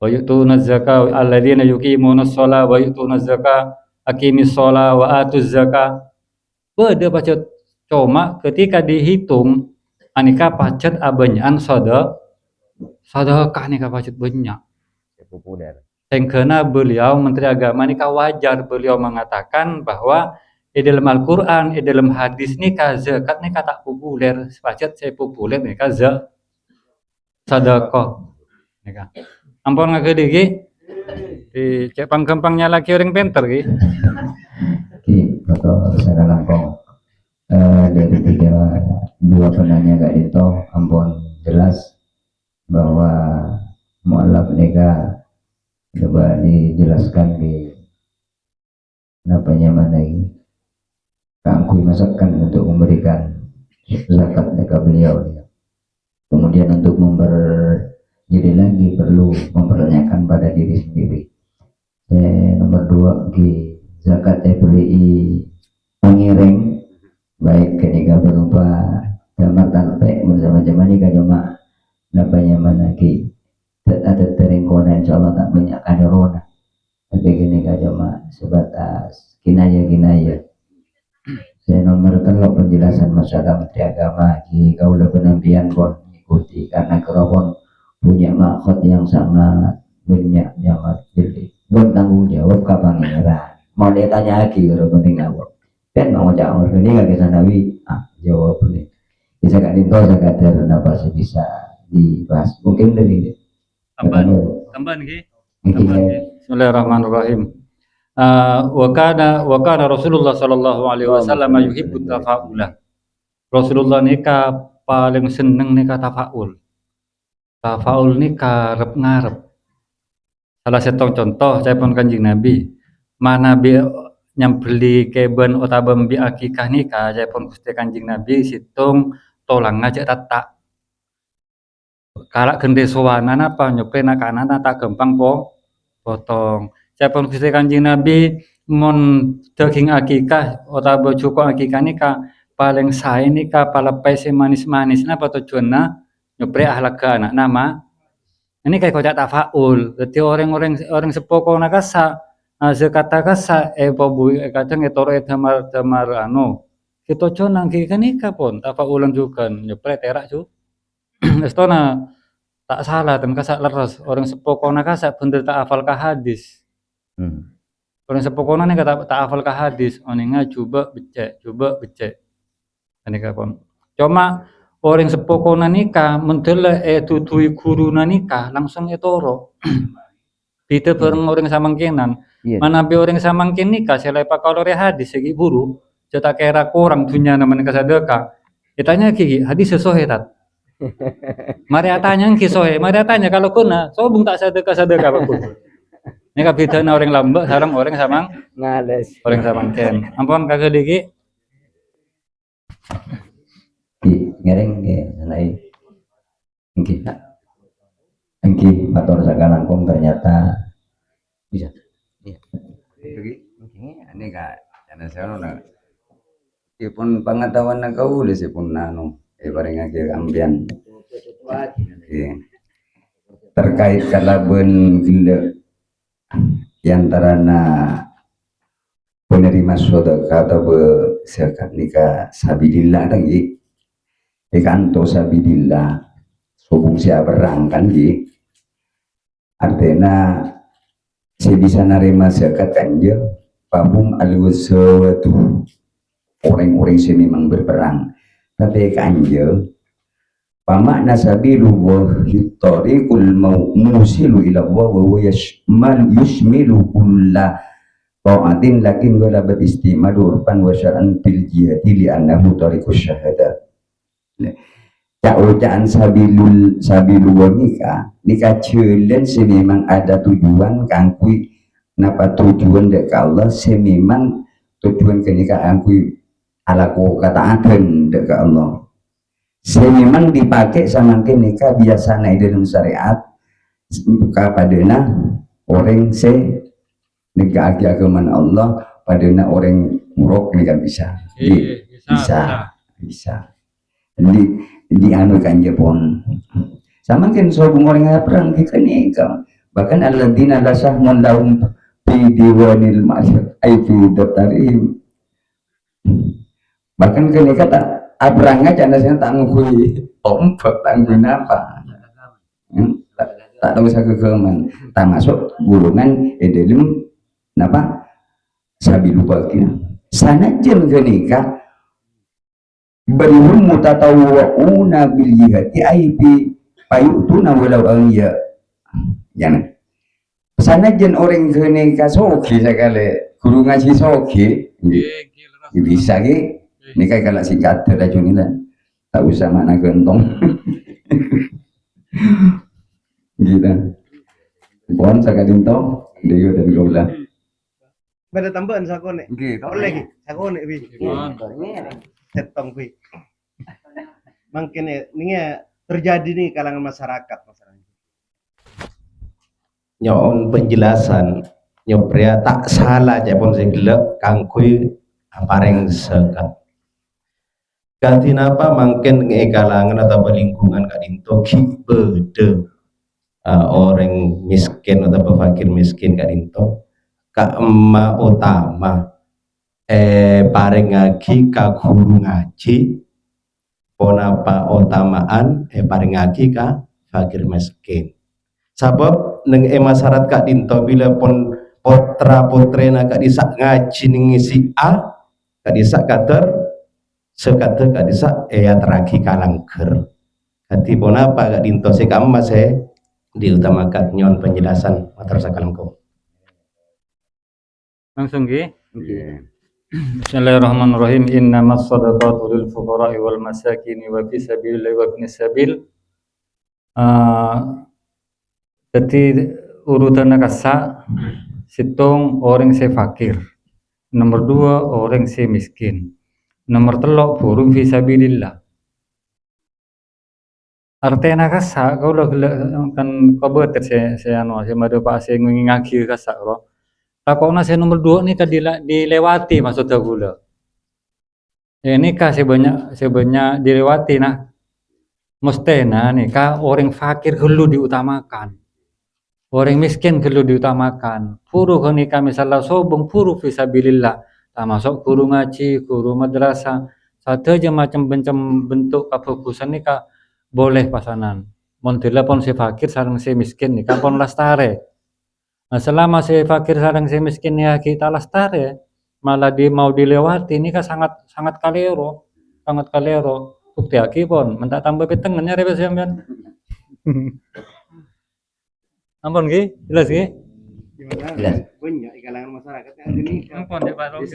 Wa yu'tuna zakah alladzina yuqimuna shalah wa yu'tuna zakah aqimis shalah wa atuz zakah. Beda pacet. Cuma ketika dihitung anika pacet abanyan sedekah nika pacet banyak. Populer. Karena beliau Menteri Agama nika wajar beliau mengatakan bahwa di dalam Al-Quran, di dalam hadis nika zakat nika tak populer, pacet saya populer nika sedekah nika. Ampun ngagede ki di cek panggampangnya lagi orang pinter ki. Ki, betul saya lampung. Dari dua penanya Kak Dito, ampun jelas bahwa mu'alaf nikah coba dijelaskan di mana ini kangkui masakan untuk memberikan zakat nikah beliau ya. Kemudian untuk jadi lagi perlu mempertanyakan pada diri sendiri. Nomor 2 di zakat beli pengiring baik ketika berupa damar talpek bersama-sama ini cuma napanya mana ki ada teringkona insyaallah tak banyak kaderona tapi gini cuma sebatas kinaya saya nomor 3 penjelasan masalah Menteri Agama ki kaulah penampian pun ikuti karena kerapon punya maksud yang sangat banyak yang harus dilihat buat tanggung jawab ke pangeran. Mau dia tanya lagi kalau penting jawab. Dan mau jawab ini nggak bisa nabi jawab ini. Bisa gak dinto zakat apa sih bisa dibahas. Mungkin lebih. Tambahan nggih. Bismillahirrahmanirrahim. Wa kana Rasulullah sallallahu alaihi wasallam yuhibbu tafa'ula. Rasulullah nika paling seneng nika tafaul. Tafaul nika ngarep ngarep. Salah satu contoh saya pun Kanjeng Nabi. Mana Nabi nyambeli keben utawa mbi akikah nika saya pun Gusti Kanjeng Nabi situng tolang ngajak tatak. Kalak gende sowanan apa nyope nakanan tak gampang potong. Saya pun Gusti Kanjeng Nabi mon daging akikah utawa cuko akikah nika paling sae nika palepai se manis-manis napa tujuanna nyopre ahlak ke anak nama. Ini kayak kocak tafaul. Jadi orang sepoko nakasa sekata kasa babu kadang etoro tamar anu. Kita conang kan nika pun tafaulan juga nyopre terak cu. Estona tak salah dan kasak leres orang sepoko nakasa bener tak hafal ka hadis. Orang sepoko nih kata tak hafal ka hadis, oninga coba becek. Ini kapon. Cuma orang sepoko nanika mentele tutui guru nanika langsung etoro. Kita bareng orang samangkinan. Mana be orang samangkin nikah selai pakai hadis segi buru. Cetak kira kurang dunia namanya kasadeka. Ditanya gigi hadis sesuai tat. Mari tanya kisohe, mari tanya kalau kuna, sobung tak sedekah bagus. Ini kabedana orang lamba sareng orang samang ngales. Orang samangken. Ampun kagak diki. Ngereng ke sanai. Engki motor sakalang kong ternyata bisa. Iya. Ini kak, karena saya nona. Pun pengetahuan nak kau lesi pun nano. Bareng akhir ambian terkait kalaben gila yantarana penerima sedekah atau zakat nikah sabilillah lagi ikanto sabilillah sobung siapa berangkan ji artinya saya bisa nerima zakat kanjel pabum al-wazawatu orang-orang yang memang berperang tapi kanjel pamakna sabilu wa tariqul musilu ila wa yushmilu kulla ta'atin lakin ghalabat istimalu urfan wa syar'an bil jihadi li annahu tariqus syahadat. Ucaan sabilu wa nikah ceuleun memang ada tujuan kangkui napa tujuan dek Allah memang tujuan ke nikah kangkui alaku katakan dekat Allah. Memang dipakai sama nikah biasa naik dalam syariat kepadana orang negah agama Allah padana orang murok nikah bisa. Bisa. Di anu kan Jepun. Sama kan sobung orang perang kita nikah. Bahkan alladzina lasahmun lahum fi diwanil ma'syar ay fi daftarihim. Bahkan kini kata abrang aja nasinya tak ngukui ombak tak ngukui apa tak tahu saya kegeman tak masuk gulungan edelim napa sabilu bagi sana jen kenika berhum mutatawwa'una bil jihati aibi payutuna walau angya jangan sana jen orang kenika soki sekali guru ngaji soki bisa ki ini kayak kalau singkat racun ini tak usah mana gentong gitu pohon sakit dinto dia dan gula pada tambahan sakone boleh sakone bi setong bi mungkin ini terjadi nih kalangan masyarakat nyon penjelasan nyopria tak salah japon sing gelek kangkui apareng sekat ganti napa mungkin kalangan atau lingkungan kadinto bede orang miskin atau fakir miskin kadinto ka emma utama pareng ngaji ka guru ngaji ponapa utamaan pareng ngaji ka fakir miskin sebab neng masyarakat kak dinto bila pon potra putrena kak disak ngaji ning isi A kak disak kater sekate kak disak teragi kalangker hati pun apa kak dinto si kama saya diutamakan nyon penjelasan matur sakalamku. Langsung Ki. Bismillahirrahmanirrahim. Innamas shadaqatu lil fuqara'i wal masakin wa fi sabilillahi wa ibnis sabil. Jadi urutan kasa situng orang se fakir. Nomor 2 orang se miskin. Nomor 3 buruh fi sabilillah. Artinya kasa kau lah kan kau betul saya anu saya madu pak saya ngingaki kasa kau. Takona saya nomor 2 nih tadi dilewati maksudnya gula. Ini kasih sebanyak dilewati nah. Mustena nih kah orang fakir perlu diutamakan. Orang miskin perlu diutamakan. Puru nikah misalnya sobong puru fisabilillah. Termasuk guru ngaji, guru madrasah. Satu aja macam bentuk kefokusan nikah boleh pasanan. Montila pon si fakir sarang si miskin nikah pon lastare. Nah, selama si fakir sarang si miskin ya kita lastare, malah mau dilewati ini kan sangat kalero. Bukti aki pon, mentak tambah petengannya rebe sampean. Ampun Ki, jelas Ki? Gimana? Banyak kalangan masyarakat yang gini. Ampun di Barong.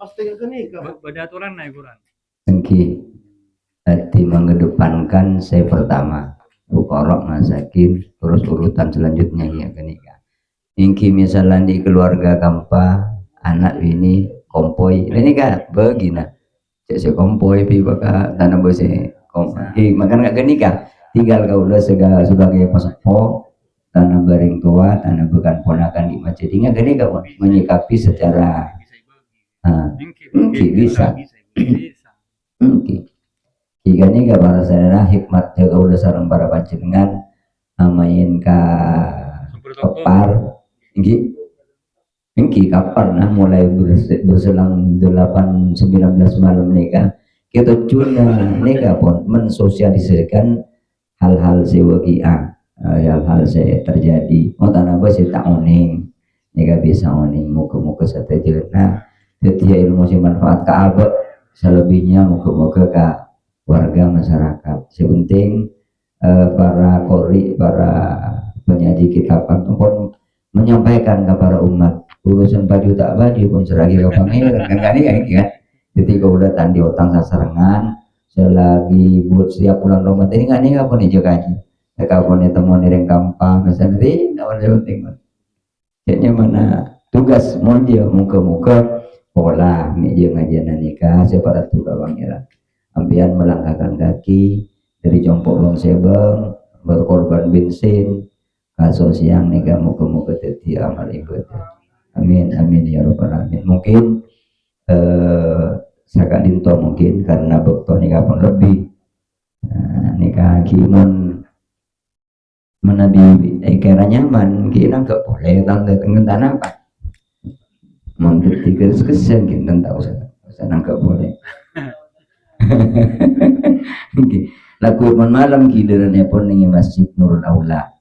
Pasti gini Bada aturan naik Quran. Engki hati mengedepankan saya pertama fuqara masakin terus urutan selanjutnya ya kenika. Engki misalnya di keluarga kampa anak ini kompoi ini kak begina cek kompoi pi baka tanah bose kompoi makan nggak kenika tinggal kau udah sebagai pesepo tanah bareng tua tanah bukan ponakan di masjid ingat kenika menyikapi secara mungkin bisa mungkin jika ini para sadara hikmat jaga udah sarang para panjenengan amain ka kepar Engki kapan nah mulai berselang 8-19 malam nikah kita cuna nikah pun mensosialisasikan hal-hal sewakia hal-hal saya terjadi mau tanah saya tak oning nikah bisa oning muka-muka satu jerna jadi ilmu si manfaat ke abad selebihnya muka-muka ke warga masyarakat sepenting para kori para penyaji kitab pun menyampaikan kepada umat urusan baju tak baju pun seragi ke pangeran kan kan ketika udah tandi otang sasarangan selagi buat setiap bulan Ramadan ini kan ini apa nih jagaji jika pun temu nireng kampang misalnya ini awal penting jadinya mana tugas mau dia muka-muka pola meja ngajian nikah separat tugas pangeran ampian melangkahkan kaki dari jongkok long sebeng berkorban bensin kasus yang nikah muka-muka teti amal ibadah. Amin amin ya rabbal alamin. Mungkin saka dinto mungkin karena bekto nikah pun lebih nikah kimun menabi kira nyaman kira nggak boleh tangga tengen tanah apa mungkin tiga kesen kita tahu sana nggak boleh. Laku malam kiderannya pun nih masjid Nurul Aula.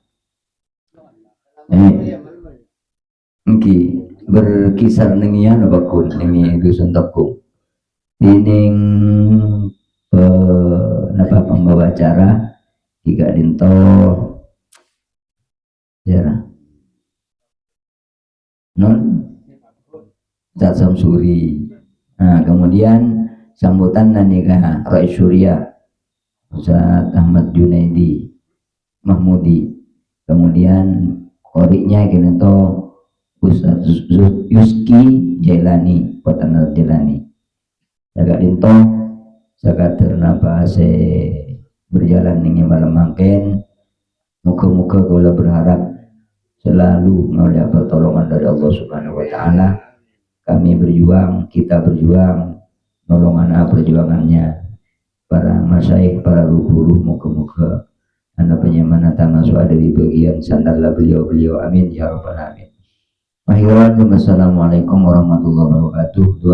Engki berkisar nengian bakun nengi dusun Tepung dining napa pembawa acara tiga dinto jarah non Zat Samsuri. Nah kemudian sambutan nikah Rais Surya Ustaz Ahmad Junaidi Mahmudi kemudian koriknya kena to Ustaz Yuski Jailani Patanal Jailani jaga dinto jaga ternapa se berjalan dengan malam mangken muka-muka kula berharap selalu melalui pertolongan dari Allah Subhanahu wa taala kami berjuang kita berjuang nolongan perjuangannya para masyaikh para guru muka-muka anda penyemana termasuk ada di bagian sandarlah beliau-beliau amin ya rabbal alamin. Assalamualaikum warahmatullahi wabarakatuh.